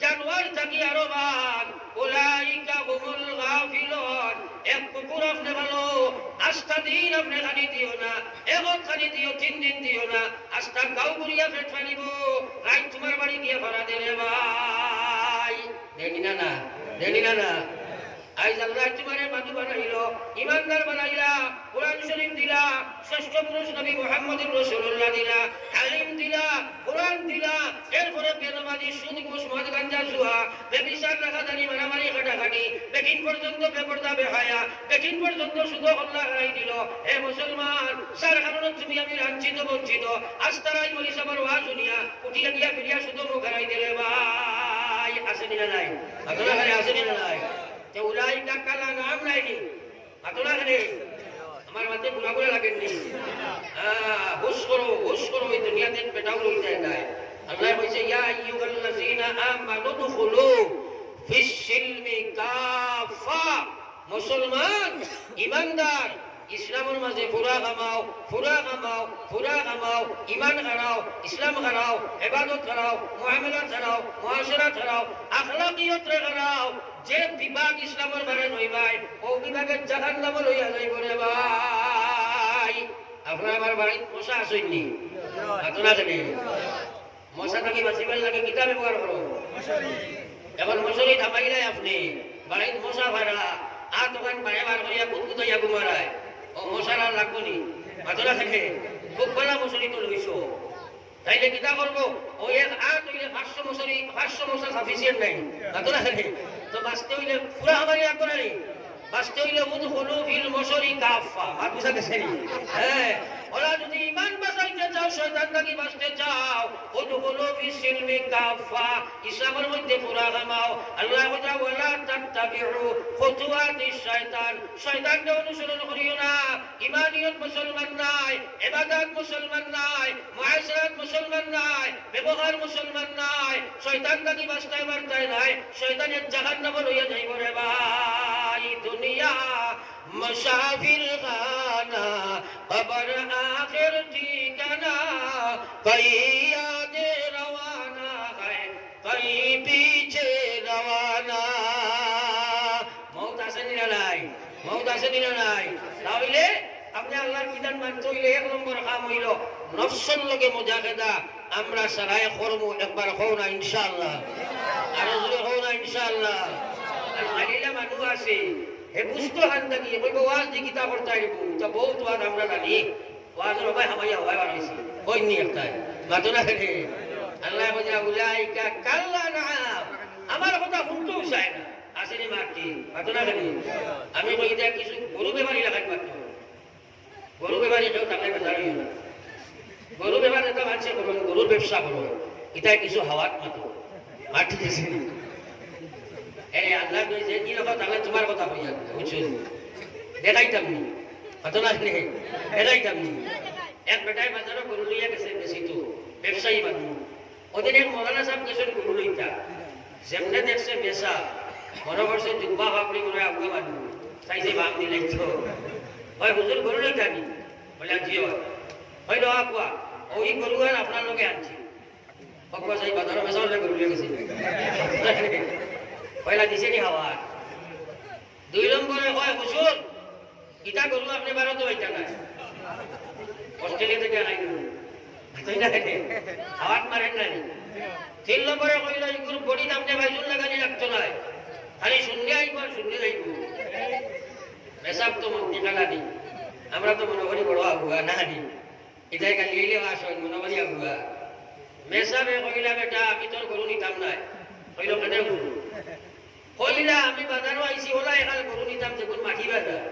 জানোয়ার থাকি আরো বাদ উলাইকা হুমুল গাফিলুন এক কুকুর আপনি ভালো আস্থা দিন আপনি খালি দিও না এখন খালি দিও 3 দিন দিও না আস্থা গাও করিয়া পেট ফালিব রাত তোমার বাড়ি গিয়ে ভাড়া দেরে ভাই দেনি না আইজ আল্লাহ তোমারে মানুষ বানাইলো ইমানদার বানাইলা কোরআন শরীফ দিলা শ্রেষ্ঠ পুরুষ নবী মুহাম্মদুর রাসূলুল্লাহ দিলা আলিম দিলা কোরআন দিলা এরপরে বেনামাজি সুদ ঘুষ মদ গাঞ্জা জুয়া বেবিচার রাখাদানি মারামারি কাটাকাটি বেকিন পর্যন্ত বেপরদা বেহায়া বেকিন পর্যন্ত শুধু আল্লাহ হারাই দিল হে মুসলমান সার কারণে তুমি আমি লাঞ্ছিত বঞ্চিত আস্তারাই বলি সবার ওয়াজ শুনিয়া উঠিয়া গিয়া ফিরিয়া শুধু মুখ হারাই দিলে ভাই আসেনি না নাই আল্লাহ হারে আসেনি না নাই উলাইকা কালা নাম নাইনি আতলা করে আমার মাঝে বুড়া বুড়া লাগেননি হুশ করো এই দুনিয়াতে পেটাও লই যায় না আল্লাহ বলছে ইয়া আইয়ুহাল্লাযীনা আমানু দুখুলু ফিস সিলমি কাফা মুসলমান ঈমানদার ইসলামের মাঝে ফুরা কামাও ঈমান হারাও ইসলাম হারাও ইবাদত হারাও মুআমালাত হারাও মুআশারাত হারাও আখলাকিয়ত হারাও যে বিভাগ ইসলামের বারে নই ভাই ও বিভাগের জাহান্নামে লইয়া যাইব রে ভাই আপনার আমার বাড়িতে মশা আসেননি আতনা জানে মশা থাকি বাঁচিবার লাগে কিতা ব্যবহার করো এখন মশারি থামাইলাই আপনি বাড়িতে মশা ভাড়া আর দোকান বাইরে বার করিয়া কুকুত ইয়া ঘুমারায় ও মশার আর লাগবো নি আতনা থাকে খুব ভালো মশারি তো লইছো তাইলে কিতা করবো ওই এক আর তৈলে 500 মশা সাফিসিয়েন্ট নাই আতনা থাকে তো বাঁচতে হইলে পুরা আমার আগ করানি বাঁচতে হইলে উদখুলু ফিল মশরি কাফা আর বুঝা গেছে নি হ্যাঁ ওরা যদি ঈমান বাঁচাইতে চাও শয়তান থেকে বাঁচতে চাও উদখুলু ফিস সিলমি কাফা ইসলামের মধ্যে পুরা কামাও আল্লাহ বলে ওয়ালা তাত্তাবিউ খুতুওয়াতিশ শয়তান শয়তানকে অনুসরণ করিও না ঈমানিয়ত মুসলমান নাই ইবাদত মুসলমান নাই মুআশারাত মুসলমান নাই ব্যবহার মুসলমান নাই শয়তান থেকে বাঁচতে পারতে নাই শয়তানের জাহান্নামে লইয়া যাইব রে ভাই দুনিয়া মুসাফির খানা কবর আখির ঠিকানা কই আগে রওয়ানা है কই পিছে রওয়ানা মওত আসেনি না নাই মওত আসেনি না নাই তাহলে আপনি আল্লাহর বিধান মানতে হইলে এক নম্বর কাম হইল নফসের লগে মুজাহিদা আমরা সারাই করব একবার হও না ইনশাআল্লাহ আর যদি হও না ইনশাআল্লাহ আর আলিলা মানুষ আছে হে বুঝতো হান্দা কি কইব ওয়াজ দি কিতাব পড়তে আইব তা বহুত ওয়াজ আমরা জানি ওয়াজ রে ভাই হামাইয়া হয় বানাইছি কই নি একটা মাতনা রে আল্লাহ বলে উলাইকা কাল্লা নাম আমার কথা শুনতেও চায় না আসেনি মাটি মাতনা রে আমি কই দে কিছু গরু বেমারি লাগাই মাত্র গরু বেমারি কেউ টাকা বেজার হইল না গরু বেমার এটা মানছে করুন গরুর ব্যবসা করুন এটাই কিছু হাওয়াত মাত্র মাটি দিয়েছি এই আল্লাহ কইছে কি রকম তাহলে তোমার কথা কইয়া বুঝছো দেখাইতাম নি কত না দেখাইতাম নি এক বেটায় বাজারে গরু লইয়া গেছে বেশি তো ব্যবসায়ী মানুষ ওদের এক মৌলানা সাহেব গেছেন গরু লইতা যেমনে দেখছে বেচা মনে করছে জুব্বা কাপড়ি করে আগুয়া মানুষ চাইছে ভাগ দিলে তো হয় হুজুর গরু লইতা নি বলে জি হয় রহা কোয়া ওই গরু আর আপনার লগে আনছি পকবা চাই বাজারে বেচা হলে গরু লইয়া গেছে পয়লা দিছে নি হাওয়া দুই নম্বরে হয় হুজুর ইটা গরু আপনি ভারতে হইতা না অস্ট্রেলিয়া থেকে আনাই হাওয়াত মারেন না তিন নম্বরে কইল এই গরু বডি আপনি বাইজুল লাগানি রাখতো না খালি শূন্য আইব আর শূন্য যাইব মেসাব তো মন্ত্রী টাকা নি আমরা তো মনে করি বড় আগুয়া না নি এটাই কালি এলে বাস হয় মনে করি আগুয়া মেসাবে কইলা বেটা আমি তোর গরু নিতাম নাই কইল কেটে গরু কইলা আমি বাজারও আইছি ওলা এখানে গরু নিতাম দেখুন মাটি বাজার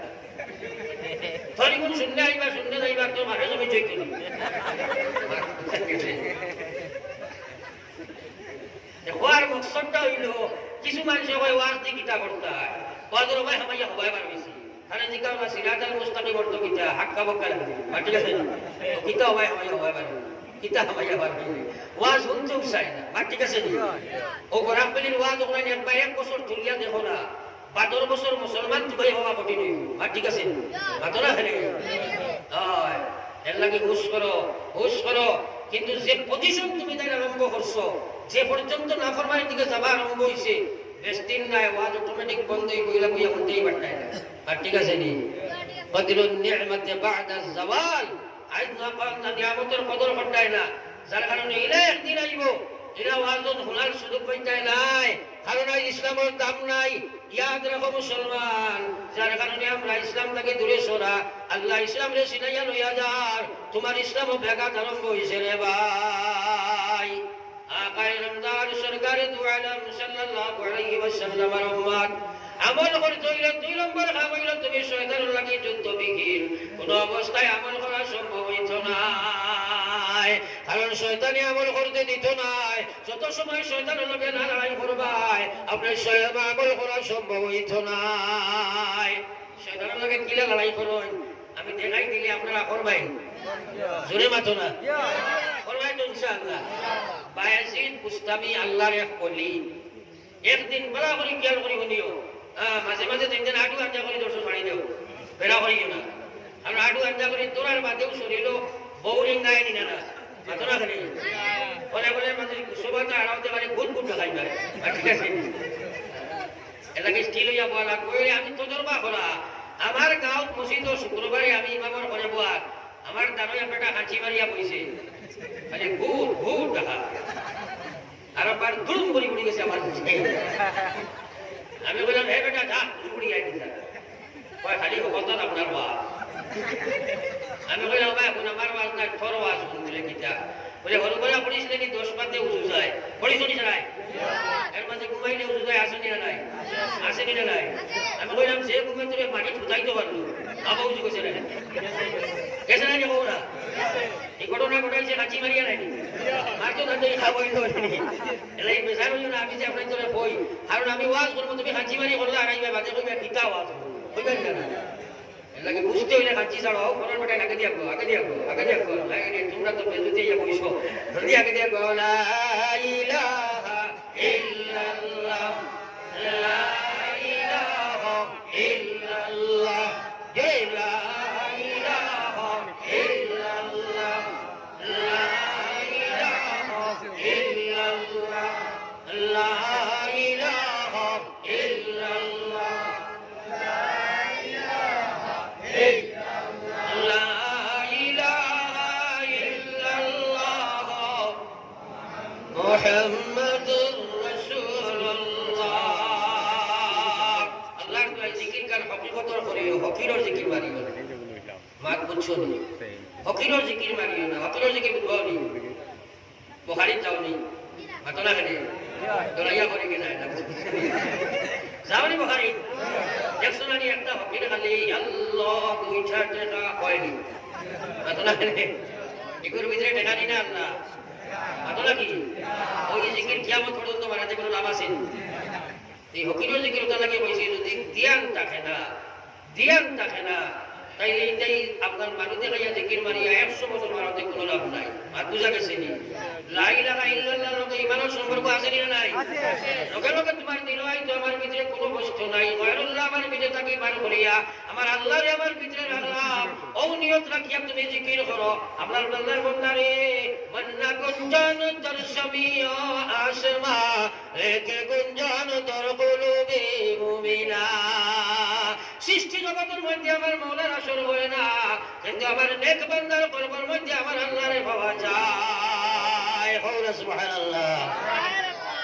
ধরি কোন শূন্য আইবা শূন্য যাইবা তো মাঠে জমি চৈত হওয়ার মকসদটা হইল কিছু মানুষ হয় ওয়াজ দিয়ে গীতা করতে হয় ওয়াজের ভাই হামাইয়া হবাই পারবেছি তাহলে জিজ্ঞাসা না সিরাতাল মুস্তাকিম অর্থ গীতা হাক্কা বক্কা লাগবে ঠিক আছে গীতা হবাই হামাইয়া হবাই পারবে গীতা হামাইয়া পারবে ওয়াজ শুনতেও চাই না ঠিক আছে ও গরামপল্লির ওয়াজ ওখানে একবার এক বছর তুলিয়া দেখো না 12 বছর মুসলমান তুই হওয়া কঠিন হইব ঠিক আছে মাতরা হেলে হয় এর লাগি হুশ করো কিন্তু যে পজিশন তুমি তাই আরম্ভ করছো যে পর্যন্ত নাফরমানির দিকে যাবা আরম্ভ হইছে বেস্টিন নাই ওয়াজ অটোমেটিক বন্ধ হই কইলা কইয়া বলতেই পারতাই না ঠিক আছে নি কদরুন নি'মাতি বা'দা যাওয়াল আইজ না পান না নিয়ামতের কদর করতাই না যার কারণে ইলা একদিন আইব এরা ওয়াজত হোনার সুযোগ পাইতাই নাই কারণ ইসলামের দাম নাই ইয়াদ রাখো মুসলমান যার কারণে আমরা ইসলাম থেকে দূরে সরা আল্লাহ ইসলাম রে সিনাইয়া লইয়া যার তোমার ইসলামও ব্যাঘাত আরম্ভ হয়েছে রে ভাই আকায়ে রমজান সরকারে দু আলম সাল্লাল্লাহু আলাইহি ওয়াসাল্লামের উম্মত আমল করতে হইলে দুই নম্বর কাম হইল তুমি শয়তানের লাগি যুদ্ধ বিহীন কোন অবস্থায় আমল করা সম্ভব হইত না কারণ শয়তানি আমল করতে দিত নাই যত সময় শয়তানের লগে না লড়াই করবাই আপনার আমল করা সম্ভব হইত নাই শয়তানের লগে কিলা লড়াই করুন আমি দেখাই দিলে আপনারা করবেন জোরে মাতো না করবেন তো ইনশাআল্লাহ বায়াজিদ বুস্তামি আল্লাহর এক কলি একদিন বলা করি খেয়াল করি শুনিও মাঝে মাঝে তিনদিন আডু আঞ্জা করে দর্শন মারি দেও বেড়া করিও না আর আডু আঞ্জা করে তোরার বাদেও শরীর বৌরিং গায়ে নি না মাতো না খালি বলে বলে মাঝে কুসবাটা আড়াতে পারে গুট গুট লাগাই পারে ঠিক আছে এলাকে স্টিল হইয়া বলা কই আমি তো দরবা করা আমার গাঁৱত মসজিদ শুক্রবারে আমি ইমামৰ ঘরে বোয়ার আমার দাঁড়ো একটা হাঁচি মারিয়া বইছে মানে ভূত ভূত দেখা আর আবার দুম করে উড়ে গেছে আমার আমি বললাম হে বেটা যা উড়ি আই দিছা কয় খালি কথা আপনার বাপ আমি বললাম ভাই এখন আমার বাস না তোর বাস বলে কিটা বলে হরগোলা পড়িস নাকি 10 পাতে উজু যায় পড়িস নি নাই এর মাঝে ঘুমাইলে উজু যায় আসেনি না নাই আসেনি না নাই আমি কইলাম সে ঘুমে তোরে মাটি ফুটাইতে পারলো আবা বুঝি কইছে না কেসে না দেখো না এই ঘটনা ঘটাইছে কাচি মারিয়া নাই মারতো ধরতে খাবই তো এলাই বেজার হইও না আমি যে আপনার তোরে কই কারণ আমি ওয়াজ করব তুমি কাচি মারি করলে আর আইবা বাদে কইবা কিতা ওয়াজ কইবেন না এলাকে বুঝতে হইলে কাচি ছাড়াও ফোনের বেটা আগে দিয়া লাগে তোমরা তো বেজুতে ইয়া কইছো ধরে আগে দিয়া গো লা ইলাহা ইল্লাল্লাহ লা ইলাহা ইল্লাল্লাহ লা ইলাহা ইল্লাল্লাহ লা ইলাহা ইল্লাল্লাহ লা ইলাহা ইল্লাল্লাহ মুহাম্মাদুর রাসূলুল্লাহ আল্লাহর দোয়া জিকির কার হকিকতর করিও হকিরর জিকির মারিও মাত বুঝছো নি হকিরর জিকির মারিও না হকিরর জিকির বুঝনি বুখারী যাওনি মাতনা কেনে দলাইয়া করে কি যায় না যাওনি বুখারী দেখছো না একটা হকির খালি আল্লাহ দুইটা টাকা হয়নি মাতনা কেনে এগুলোর ভিতরে টাকা নি না আল্লাহ মাতনা কি ওই জিকির কিয়ামত পর্যন্ত বানাতে কোনো লাভ আছে এই হকিরও জিকির ওটা লাগে বলছি যদি ধ্যান থাকে না তাইলে এইটাই আপনার মানুষে খাইয়া জিকির মারিয়া 100 বছর মারাতে কোনো লাভ নাই আর বুঝা গেছে নি লা ইলাহা ইল্লাল্লাহর লগে ইমানের সম্পর্ক আছে না নাই লগে লগে তোমার দিল আইতো আমার ভিতরে কোনো বস্তু নাই গায়রুল্লাহ আমার ভিতরে থাকি বার করিয়া আমার আল্লাহরে আমার ভিতরে রাখলাম ও নিয়ত রাখিয়া তুমি জিকির করো আপনার আল্লাহর বান্দারে মন্না গুঞ্জন তর সামিয়া আসমা লেকে গুঞ্জন তর কুলুবে মুমিনা সৃষ্টি জগতের মধ্যে আমার মৌলার আসর হয় না কিন্তু আমার নেক বান্দার কলবের মধ্যে আমার আল্লাহরে পাওয়া যায় কওলা সুবহানাল্লাহ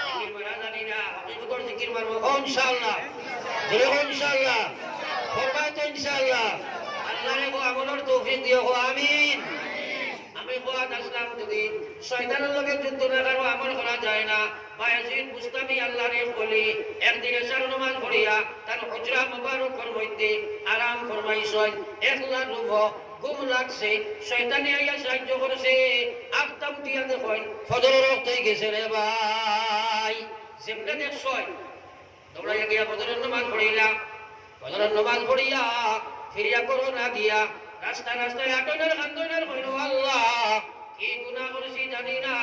জিকির মারা জানি না হকিকতর জিকির মারবো ইনশাআল্লাহ ইনশাআল্লাহ ফরমায় তো ইনশাআল্লাহ আল্লাহরে গো আমলের তৌফিক দিও গো আমিন আমি কোয়াত আসলাম যদি শয়তানের লগে যুদ্ধ না করো আমল করা যায় না বায়াজিদ মুস্তামি আল্লাহরে বলি একদিন এশার নামাজ পড়িয়া তার হুজরা মুবারকের মধ্যে আরাম ফরমাইছেন একলা রুহ ঘুম লাগছে শয়তানে আইয়া সাহায্য করেছে আফতা উঠিয়া দেখেন ফজরের ওয়াক্ত হয়ে গেছে রে ভাই যেমনে দেখছই তোমরা গিয়া ফজরের নামাজ পড়িলা ফজরের নামাজ পড়িয়া ফিরিয়া করো না গিয়া রাস্তায় আটনের কান্দনের কইল আল্লাহ কি গুনাহ করেছি জানি না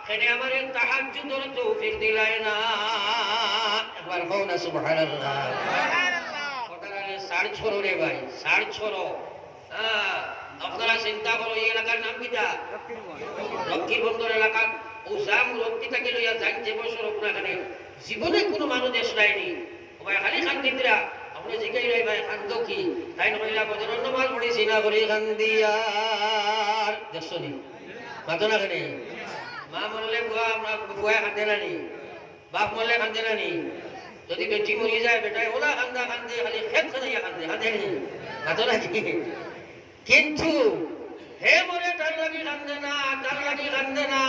কেনে আমারে তাহাজ্জুদের তৌফিক দিলাই না একবার কও না সুবহানাল্লাহ কথাটারে সাড় ছড়ো রে ভাই সাড় ছড়ো আপনারা চিন্তা করো এই এলাকার নাম কিটা লক্ষ্মীর বন্দর এলাকা ওসাম রক্তিটাকে লইয়া যাই যে বছর আপনার জীবনে কোনো মানুষ দেশ নাইনি ভাই খালি খান্দিতরা আপনি জিজ্ঞাই রে ভাই খান্দ কি তাই নইলা বজরন নামাজ পড়িছি না করে খান্দিয়ার দেখছনি মাতো না কেনে মা মরলে বুয়া কান্দে নানি বাপ মরলে কান্দে নানি যদি বেটি মরি যায় বেটায় ওলা কান্দে খালি খেত খাইয়া কান্দে নি মাতো নাকি কিন্তু হে মরে তার লাগি কান্দে না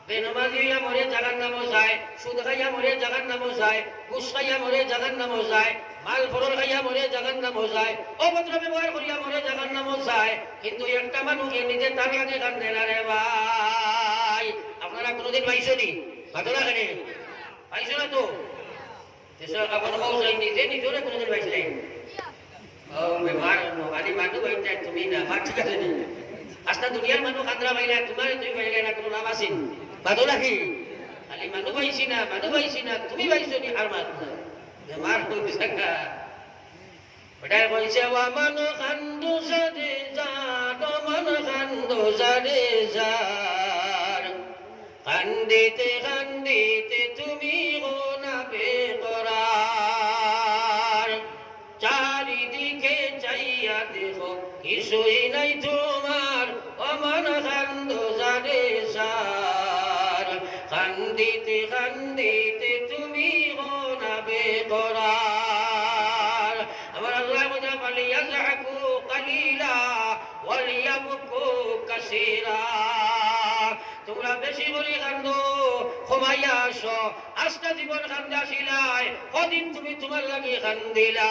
বেনমাজি হইয়া মরে জাগার নামও যায় সুদ খাইয়া মরে জাগার নামও যায় ঘুষ খাইয়া মরে জাগার নামও যায় মাল ফরল খাইয়া মরে জাগার নামও যায় অভদ্র ব্যবহার করিয়া মরে জাগার নামও যায় কিন্তু একটা মানুষকে নিজে তার লাগে কান্দে না রে ভাই আপনারা কোনোদিন পাইছো নি ভাতলা কেনে পাইছো না তো আপনার বউ যাই নিজে নিজরে কোনোদিন পাইছিলেন বেমার আদি মানুষ পাইতে তুমি না ঠিক আছে নি আস্তা দুনিয়ার মানুষ খান্দরা পাইলে তোমার তুই পাইলে না কোনো লাভ আছে বাদো নাকি খালি মানুষ পাইছি না তুমি পাইছো নি আর মাত না বেমার হয়ে থাকা ওটাই বলছে ওয়ামান খান্দু সাদে জাত মান খান্দু সাদে জার কান্দিতে তুমি গোনাবে করার চারিদিকে চাইয়া দেখো কিছুই নাই তোমার অমন খান্দু সাদে জার কান্দিতে তুমি গোনাবে করার আমার আল্লাহ বলে ফালিয়াযহাকু কালিলা ওয়ালিয়াবকু কাসীরা তোমরা বেশি করে কান্দো ক্ষমাইয়া আসো আজটা জীবন খান্দা ছিলাই কদিন তুমি তোমার লাগে খান্দিলাই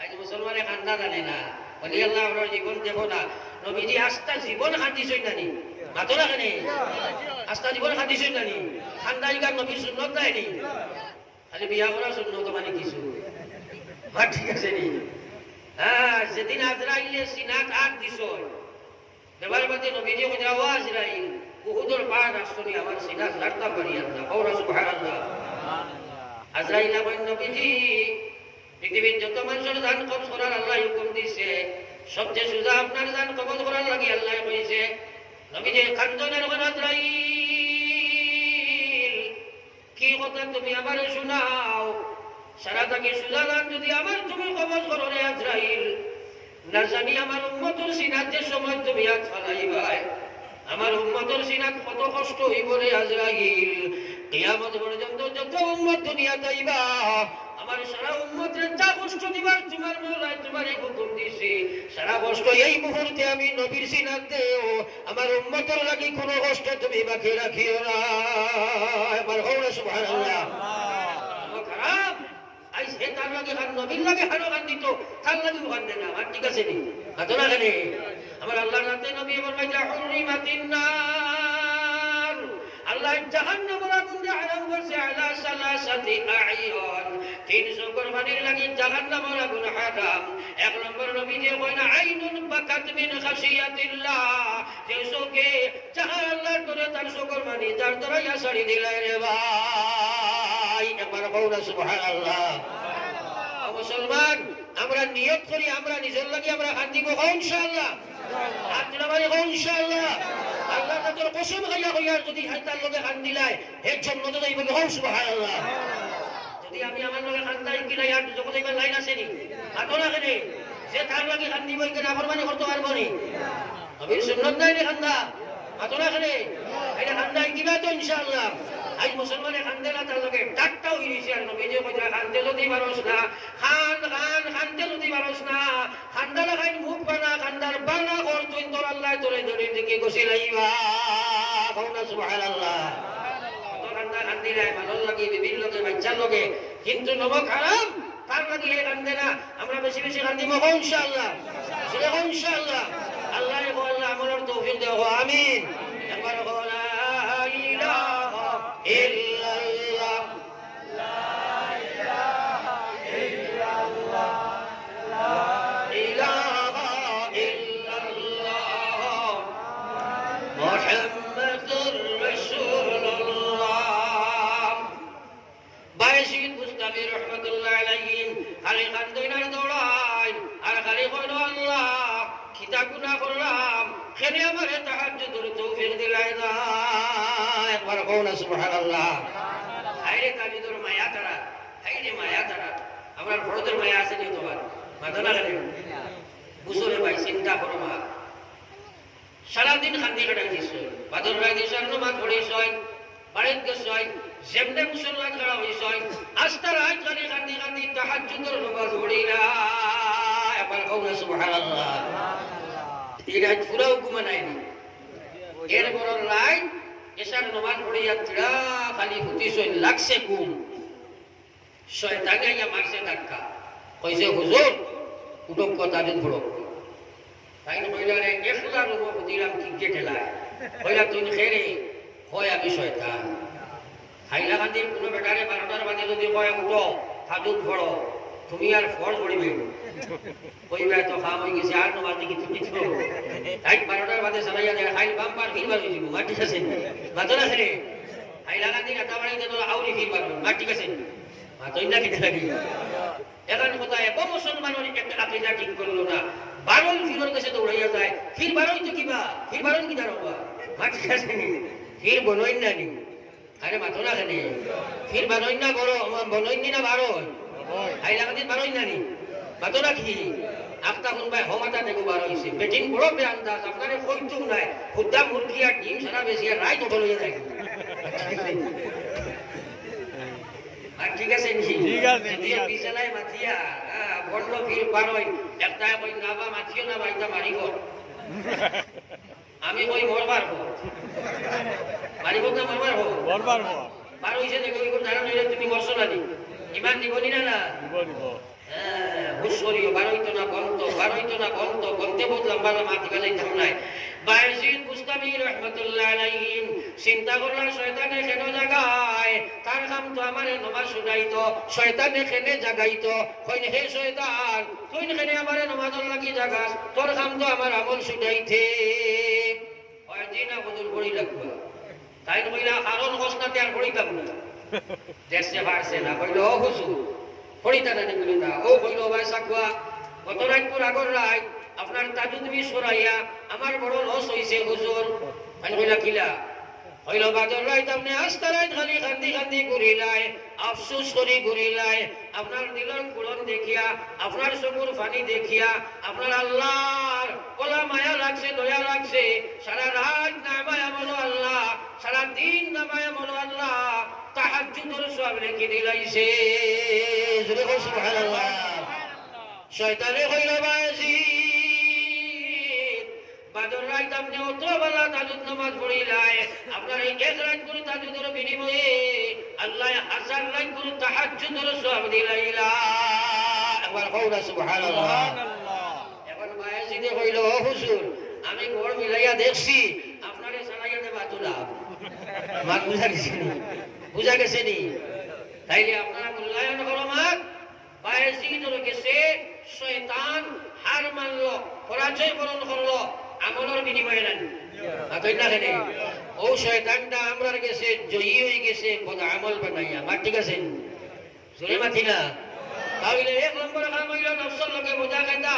আজ মুসলমানে খান্দা জানে না বলি আল্লাহ আপনার জীবন দেখো না নবীজি আজটা জীবন খান্দিছই নানি মাতো না কেন আজটা জীবন খান্দিছই নানি খান্দাই গান নবীর সুন্নত নাই নি খালি বিয়া করা সুন্নত মানে কিছু ঠিক আছে নি হ্যাঁ সেদিন আজরাইলে সিনা কাট দিছ দেবার বাদে নবীজি কইরা ও আজরাইল উহুদের পাহাড় রাষ্ট্রনি আমার সিনা লাড়তা পারিয়া না ওরা সুবহানাল্লাহ আজরাইল কই নবীজি পৃথিবীর যত মানুষের দান কবজ করার আল্লাহ হুকুম দিছে সবচেয়ে সুজা আপনার দান কবজ করার লাগি আল্লাহ কইছে নবীজি কান্দনের কোন আজরাইল কি কথা তুমি আমারে শোনাও সারা থাকি সুজা দান যদি আমার তুমি কবজ করো রে আজরাইল না জানি আমার উম্মতের সিনাতে সময় তুমি হাত ফালাইবাই আমার উম্মতের সিনাত কত কষ্ট হইব রে আজরাইল কিয়ামত পর্যন্ত যত উম্মত দুনিয়াতে আইবা আমার সারা উম্মতের যা কষ্ট দিবার তোমার মওলা তোমারে হুকুম দিছে সারা কষ্ট এই মুহূর্তে আমি নবীর সিনাতে আমার উম্মতের লাগি কোনো কষ্ট তুমি বাকি রাখিও না আমার হওয়া সুবহানাল্লাহ খারাপ আইস হে তার লাগে খান নবীর লাগে হারো গান দিত তার লাগে গান দেনা আর ঠিক আছে নি আদরা গানে আমার আল্লাহর নাতে নবী ফরমাইয়া হুররিমাতিন নার আল্লাহ জাহান্নামের আগুন হারাম করছে আলা সালাসাতি আইয়ন 300 কুরবানির লাগি জাহান্নামের আগুন হারাম এক নম্বর নবী যে কইনা আইনুন বাকাত মিন খাশিয়াতিল্লাহ যে সোকে জাহান আল্লাহর করে তার কুরবানি তার দরাইয়া ছাড়ি দিলাই রে ভাই একবার কওনা সুবহানাল্লাহ মুসলমান আমরা নিয়ত করি আমরা নিজের লাগি আমরা খান দিব ইনশাআল্লাহ আপনারা মানে ইনশাআল্লাহ আল্লাহ তাআলার কসম খাইয়া কইয়া যদি হাইতার লগে খান দিলাই এর জন্য তো যাইব সুবহানাল্লাহ যদি আমি আমার লগে খান দাই কি না আর যখন এইবার লাইন আছে নি আতনা কেনে যে তার লাগি খান দিব কি না ফরমানি করতে পারবো নি নবীর সুন্নাত নাই রে খান্দা আতনা কেনে এটা খান্দা কিবা তো ইনশাআল্লাহ আজ মুসলমানে খান্দেলা তার লগে ডাকটাও হইছে আর নবী যে কইরা খানতে যদি পারোস না খানতে যদি পারোস না খান্দালা খাইন মুখ বানা খান্দার বানা কর তুই তোর আল্লাহ তোরে ধরে দিকে গছিলাইবা কওনা সুবহানাল্লাহ তো খান্দা খান্দিলাই ভালো লাগে বিভিন্ন লগে বাচ্চার লগে কিন্তু নবক হারাম তার লাগি এই খান্দেলা আমরা বেশি বেশি খান্দিব ইনশাআল্লাহ ইনশাআল্লাহ আল্লাহ আল্লাহ আমলের তৌফিক দাও আমিন একবার বলা ইলাহা ইল্লাল্লাহ লা ইলাহা ইল্লাল্লাহ লা ইলাহা ইল্লাল্লাহ মুহাম্মাদুর রাসূলুল্লাহ বাইশিদ মুস্তাফি রাহমাতুল্লাহ আলাইহি খালি খান্দইনার দৌড়াই আর খালি কইলো আল্লাহ খিতা গুনাহ করলাম খেলে আমারে তাহাজ্জুদের তৌফিক দিলাই না একবার কওনা সুবহানাল্লাহ আইরে তাজিদুর মায়া তারা আইরে মায়া তারা আমরা বড়দের মায়া আছে নি তোমার মাথা না লাগে বুঝরে ভাই চিন্তা করো মা সারা দিন খান্দি কাটাই দিছো বাদর রাই দিছার নমাজ পড়িছয় বাড়িতে গেছয় যেমনে মুসলমান করা হইছয় আস্তা রাত খালি খান্দি খান্দি তাহাজ্জুদের নামাজ পড়ি না একবার কওনা সুবহানাল্লাহ এই রাত পুরাও ঘুমানায়নি এরপর রাত এসার নমাজ পড়িয়া তিড়া খালি হুতিছয় লাগছে ঘুম শয়তানে আইয়া মারছে ধাক্কা কইছে হুজুর উঠক কথা দিন পড়ক তাই কইলা রে একলা রূপ দিলাম কি ঠেলায় কইলা তুই খেরে হয় আমি শয়তান হাইলাকান্দির কোনো বেটারে 12টার বাজে যদি কয় উঠো হাজুত পড়ো তুমি আর ফল পড়িবে কইবা তো খাম হয়ে গেছে আর নমাজ দিকে তুমি ছিল তাই 12টার বাজে চালাইয়া যায় হাইল বাম্পার ফিরবার হয়ে যাবো ঠিক আছে মাতো না খেলে হাইলাকান্দির একটা বাড়িতে তোরা আউরি ফিরবার ঠিক আছে মাতই না খেতে লাগি এখন কোথায় এত মুসলমানের একটা আকিদা ঠিক করলো না বারণ ফিরর কাছে দৌড়াইয়া যায় ফির বারণ তো কিবা ফির বারণ কি দাঁড়াবা ঠিক আছে ফির বনই না নি আরে মাতো না খেলে ফির বারণ না বড় বনই না বারণ হাইলাকান্দির বারণ না নি মাতো না কি আপনা কোনবাই হমাতা দেখো বার হইছে বেটিং বড় বেআন্দাজ আপনারে কইতো নাই খুদা মুরগি আর ডিম সারা বেশি আর রাইত উঠে লইয়া যায় আর ঠিক আছে নি ঠিক আছে বিছানায় মাথিয়া বড় ফির বার হই একটা কই নাবা মাথিও না বাইতা মারিব আমি কই মরবার হো মারিব না মরবার হো বার হইছে দেখো ওই ধারণ হইলে তুমি মরছো না নি ইমান নিবনি না না হুশরিও বার হইতো না বন্ধ বলতে বললাম বাবা মাটি বাজাইতাম নাই বায়জিদ বুস্তামি রহমাতুল্লাহ আলাইহিম চিন্তা করলাম শয়তানে কেন জাগায় তার কাম তো আমারে নমাজ শুনাইতো শয়তানে কেনে জাগাইতো কইন হে শয়তান তুই কেনে আমারে নমাজের লাগি জাগাস তোর কাম তো আমার আমল শুনাইতে হয় দিনা হুজুর পড়ি লাগবে তাই কইলা কারণ হসনাতে আর পড়িতাম না দেখছে পারছে না কইল ও হুজুর পড়িতা না কইল না ও কইল ভাই সাকুয়া গত রাতপুর আগর রাত আপনার তাজুদবি সরাইয়া আমার বড় লস হইছে হুজুর আমি কইলা কিলা হইল বাদর রাত আপনি আস্তা রাত খালি কান্দি ঘুরিলাই আফসোস করি ঘুরিলাই আপনার দিলের কুলন দেখিয়া আপনার চকুর পানি দেখিয়া আপনার আল্লাহর কলা মায়া লাগছে দয়া লাগছে সারা রাত নামায়া বলো আল্লাহ সারা দিন নামায়া বলো আল্লাহ তাহাজ্জুদের সওয়াব রেখে দিলাইছে সুবহানাল্লাহ শয়তানে কইল বায়জিদ বাদর রাত আপনি অতবেলা তাজুদ নামাজ পড়িলাই আপনার এই এক রাত করে তাজুদের বিনিময়ে আল্লাহ 1000 রাত করে তাহাজ্জুদের সওয়াব দিলাইলা একবার কওনা সুবহানাল্লাহ এখন বায়জিদে কইল ও হুজুর আমি ঘর মিলাইয়া দেখছি আপনারে সালাইয়া দেবা তুলা মাগ বুঝা গেছে নি তাইলে আপনারা মূল্যায়ন করো মাগ বায়জিদর গেছে শয়তান হার মানলো পরাজয় বরণ করলো আমলের বিনিময়ে নেন আতই না কেন ও শয়তানটা আমরার গেছে জয়ী হয়ে গেছে বদ আমল বানাইয়া মা ঠিক আছে জোরে মাথি না তাহলে এক নম্বর কাম হইল নফসের লগে মুজাহিদা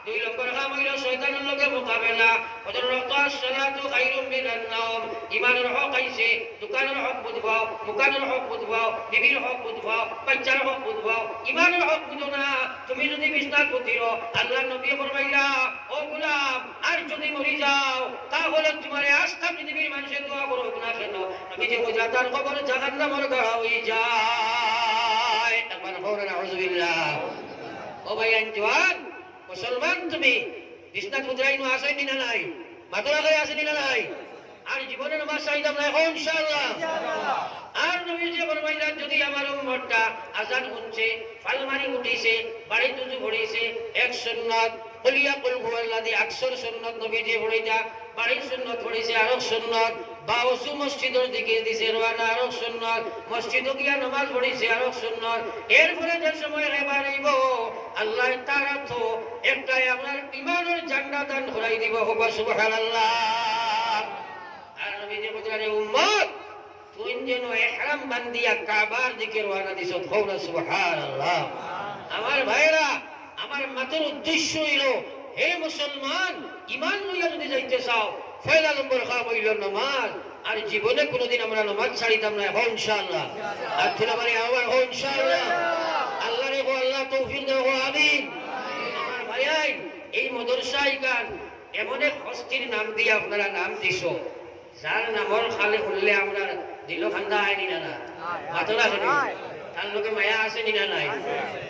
দুই নম্বর কাম হইল শয়তানের লগে মোকাবেলা ওদের রক্তাস সালাতু খায়রুম মিনান নাওম ইমানের হক আইছে দোকানের হক বুঝবাও মুকানের হক বুঝবাও বিবির হক বুঝবাও বাচ্চার হক বুঝবাও ইমানের হক বুঝো না তুমি যদি বিস্তার করতিরো আল্লাহর নবী ফরমাইলা ও গোলাম আর যদি মরি যাও তাহলে তোমার আস্থা পৃথিবীর মানুষের দোয়া করুক না কেন নবীজি বুঝলা তার কবর জাহান্নামের গড়া হয়ে যায় একবার বলেন আউযুবিল্লাহ ও ভাইয়ান জওয়ান মুসলমান তুমি বিস্তার মুদ্রাই নো আসেনি না নাই মাতলা গায়ে আসেনি না নাই আর জীবনে নামাজ চাইতাম না ইনশাআল্লাহ আর নবীজি ফরমাইলেন যদি আমার উম্মতটা আযান শুনছে ফালমারি উঠিছে বাড়ি তুজু পড়িছে এক সুন্নাত কলিয়া কুল হুয়াল্লাযী আকসর সুন্নাত নবীজি পড়িতা বাড়ি সুন্নাত পড়িছে আর সুন্নাত বাউসু মসজিদের দিকে দিছে রওনা আর সুন্নাত মসজিদে গিয়া নামাজ পড়িছে আর সুন্নাত এরপরে যে সময় এবার আইব আল্লাহ তাআলা তো একটা আপনার ঈমানের জান্নাত দান করাই দিব সুবহানাল্লাহ আর নবীজি বলেন উম্মত তুই যেন ইহরাম বান্ধিয়া কাবার দিকে রওনা দিছো কওনা সুবহানাল্লাহ আমার ভাইরা আমার মাথার উদ্দেশ্য হইল হে মুসলমান ঈমান লইয়া যদি যাইতে চাও পয়লা নম্বর কাম হইল নামাজ আর জীবনে কোনোদিন আমরা নামাজ ছাড়িতাম না ইনশাআল্লাহ আর তিলাবারে আবার ইনশাআল্লাহ আল্লাহ রে আল্লাহ তৌফিক দাও আমিন আমার ভাইয়াই এই মাদ্রাসায় গান এমন এক হস্তির নাম দিয়ে আপনারা নাম দিছো যার নামর খালে উঠলে আমরা দিল খান্দা আইনি না মাতরা করি তার লোকে মায়া আছে নি না নাই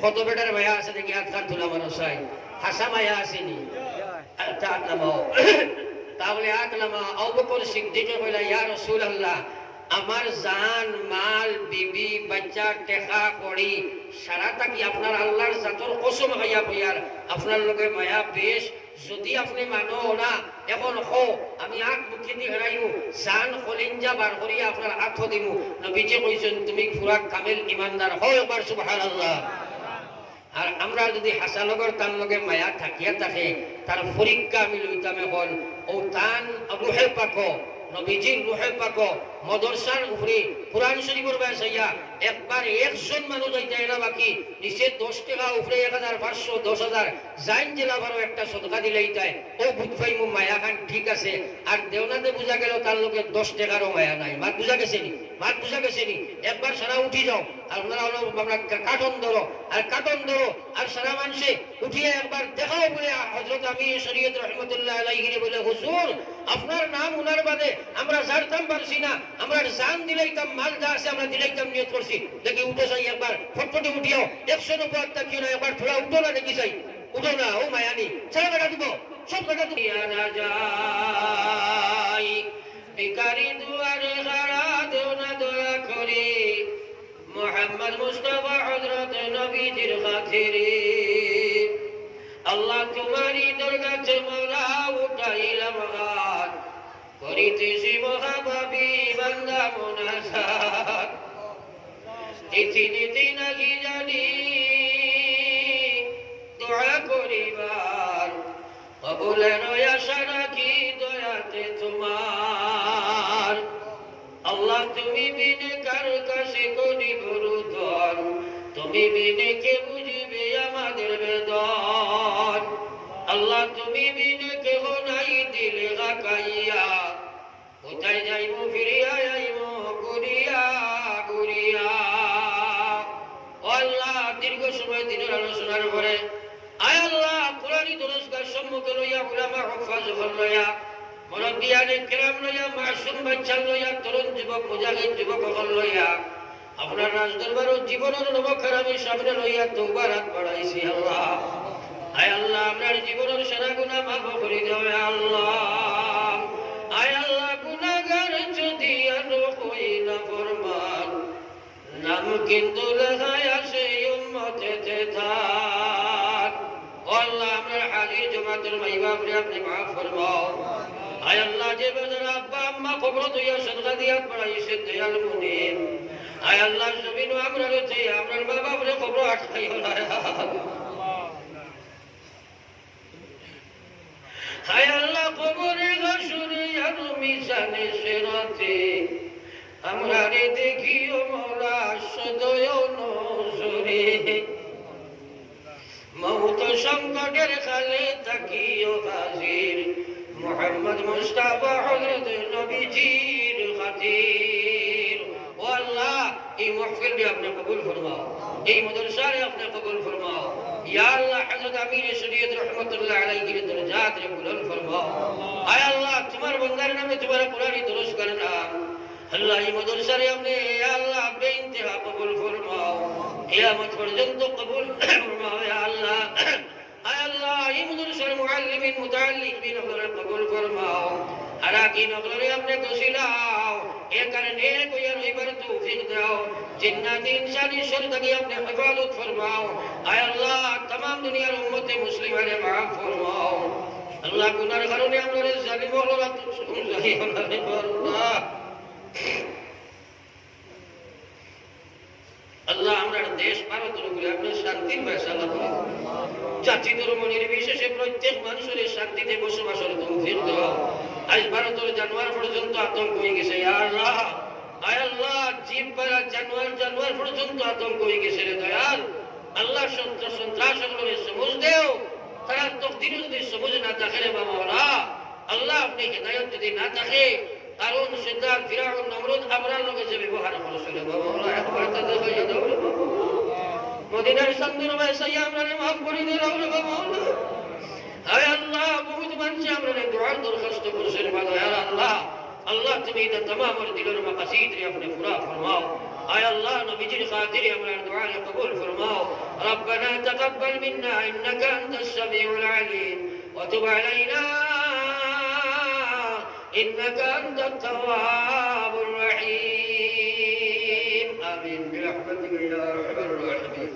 কত বেটার মায়া আছে দেখি হাত খান তোলা মানুষ চাই হাসা মায়া আসেনি তাহলে আকলামা আবু বকর সিদ্দিকে কইলা ইয়া রাসূলুল্লাহ আমার জান মাল বিবি বাচ্চা টেকা কড়ি সারাটা কি আপনার আল্লাহর জাতর কসম খাইয়া কইয়ার আপনার লগে মায়া বেশ যদি আপনি মানো না এখন হো আমি আট মুখে দিয়ে হেরাইও জান কলিঞ্জা বার করিয়া আপনার আত্ম দিমু নবীজি কইছেন তুমি পুরা কামেল ইমানদার হও একবার সুবহানাল্লাহ আর আমরা যদি হাসানগর তার লগে মায়া থাকিয়া থাকে তার পরীক্ষা আমি লইতাম এখন ও তান রুহে পাক নবীজির রুহে পাক মাদ্রাসার উপরে কুরআন শরীফের বাসাইয়া একবার 100 মানুষ যাইতে না বাকি নিচে 10 টাকা উপরে 1500 10000 জাইন জেলা বারো একটা সদকা দিলেই তাই ও বুঝাই মু মায়া খান ঠিক আছে আর দেওনাতে বুঝা গেল তার লোকে 10 টাকারও মায়া নাই মাত বুঝা গেছে নি একবার সারা উঠি যাও আপনারা আমরা কাটন ধরো আর সারা মানুষে উঠিয়ে একবার দেখাও বলে হযরত আমি শরীয়ত রহমাতুল্লাহ আলাইহি বলে হুজুর আপনার নাম উনার বাদে আমরা জানতাম পারছি না আমরা জান দিলাইতাম মাল যা আছে আমরা দিলাইতাম নিয়ত করছি দেখি উঠে যাই একবার ফটফটে উঠিও 100 উপর তাকিও না একবার থোড়া উঠো না দেখি যাই উঠো না ও মায়ানি ছেড়ে লাগা দিব সব লাগা দিব না যাই ভিখারি দুয়ারে গাড়া দেও না দয়া করি করি মুহাম্মদ মুস্তাফা হযরত নবীজির খাতিরে আল্লাহ তোমারই দরগাতে মাওলা উঠাইলাম হাত করিতেছি মহাভাবী বান্দা মুনাজাত নীতি নীতি নাকি জানি দোয়া করিবার কবুলের আশা রাখি দয়াতে তোমার আল্লাহ তুমি বিনে কার কাছে করিব রুদন তুমি বিনে কে বুঝবে আমাদের বেদন আল্লাহ তুমি বিনে কেহ নাই দিলে গাকাইয়া কোথায় যাইব ফিরিয়া যাইব ঘুরিয়া ঘুরিয়া আল্লাহ দীর্ঘ সময় দিনের আলোচনার পরে আয় আল্লাহ কোরআনী দরজগার সম্মুখে লইয়া উলামা হুফাজ লইয়া মুরব্বিয়ানে কিরাম লইয়া মাসুম বাচ্চা লইয়া তরুণ যুবক মুজাহিদ যুবক লইয়া আপনার রাজ দরবারের জীবনের নবখারামি সামনে লইয়া তওবার হাত বাড়াইছি আল্লাহ আয় আল্লাহ আপনার জীবনের সারা গুনাহ মাফ করে দাও আল্লাহ আয় আল্লাহ গুনাহগার যদি আরো হই না ফরমান নাম কিন্তু লেখায় আছে উম্মতেতে থাক আল্লাহ আপনার হাজির জমাতের মাই বাপরে আপনি মাফ ফরমাও আয় আল্লাহ যে বেদর আব্বা আম্মা কবর তুইয়া সদকা দিয়া পড়াইছে দয়াল মুনিম আয় আল্লাহ জমিন আমরা রয়েছে আপনার মা বাপরে কবর আটকাইও না আয় আল্লাহ কবরে গসুরে আর মিশানে সেরাতে আমরা রে দেখিও মৌলা সদয় নজরে মৌত সংকটের খালে তাকিও হাজির মুহাম্মদ মুস্তাফা হযরত নবীজির খাতির ও আল্লাহ এই মাহফিল আপনি কবুল ফরমাও এই মাদ্রাসারে আপনি কবুল ফরমাও ইয়া আল্লাহ হযরত আমির শরীয়ত রাহমাতুল্লাহ আলাইহির দরজাত রে বুলন্দ ফরমাও আয় আল্লাহ তোমার বান্দার নামে তোমার কোরআনী দরুদ করনা আল্লাহ এই মাদ্রাসারে আপনি ইয়া আল্লাহ বেইনতেহা কবুল ফরমাও কিয়ামত পর্যন্ত কবুল ফরমাও ইয়া আল্লাহ আয় আল্লাহ এই মাদ্রাসার মুআল্লিমিন মুতাআল্লিমিন আপনারা কবুল ফরমাও আরাকিন আপনারা আপনি কসিলাও এ কারণে কইয়া রইবার তৌফিক দাও জিন্নাত ইনসানি শর থেকে আপনি হেফাজত ফরমাও আয় আল্লাহ तमाम দুনিয়ার উম্মতে মুসলিমারে মাফ ফরমাও আল্লাহ গুনার কারণে আমরা জালিম হলো আল্লাহ আল্লাহ আমরা দেশ ভারতের উপরে আপনি শান্তির ফয়সালা করুন জাতি ধর্ম নির্বিশেষে প্রত্যেক মানুষের শান্তিতে বসবাসের তৌফিক দাও আজ ভারতের জানুয়ার পর্যন্ত আতঙ্ক হয়ে গেছে ইয়া আল্লাহ আয় আল্লাহ জীব পারা জানুয়ার পর্যন্ত আতঙ্ক হয়ে গেছে রে দয়াল আল্লাহ সন্ত্রাসগুলোর সমুজ দেও তারা তকদির যদি সমুজ না থাকে রে বাবা আল্লাহ আপনি হেদায়ত যদি না থাকে কারণ সিদ্ধার ফিরাউন নমরুদ আমরার লোকে যে ব্যবহার করেছিল বাবা একবার তা দেখাইয়া দাও রে বাবা মদিনার সন্দের ভাইসাইয়া আমরা মাফ করে দিলাম রে বাবা আয় আল্লাহ বহুত মানুষ আমরা দুআর দরখাস্ত করছেন বাবা আল্লাহ আল্লাহ তুমি এটা तमाम দিলের মাকাসিদ রে আপনি পুরা ফরমাও আয় আল্লাহ নবীজির খাতিরে আমরা দুআ কবুল ফরমাও ربنا تقبل منا انك انت السميع العليم وتب علينا انك انت التواب الرحيم امين برحمتك يا ارحم الراحمين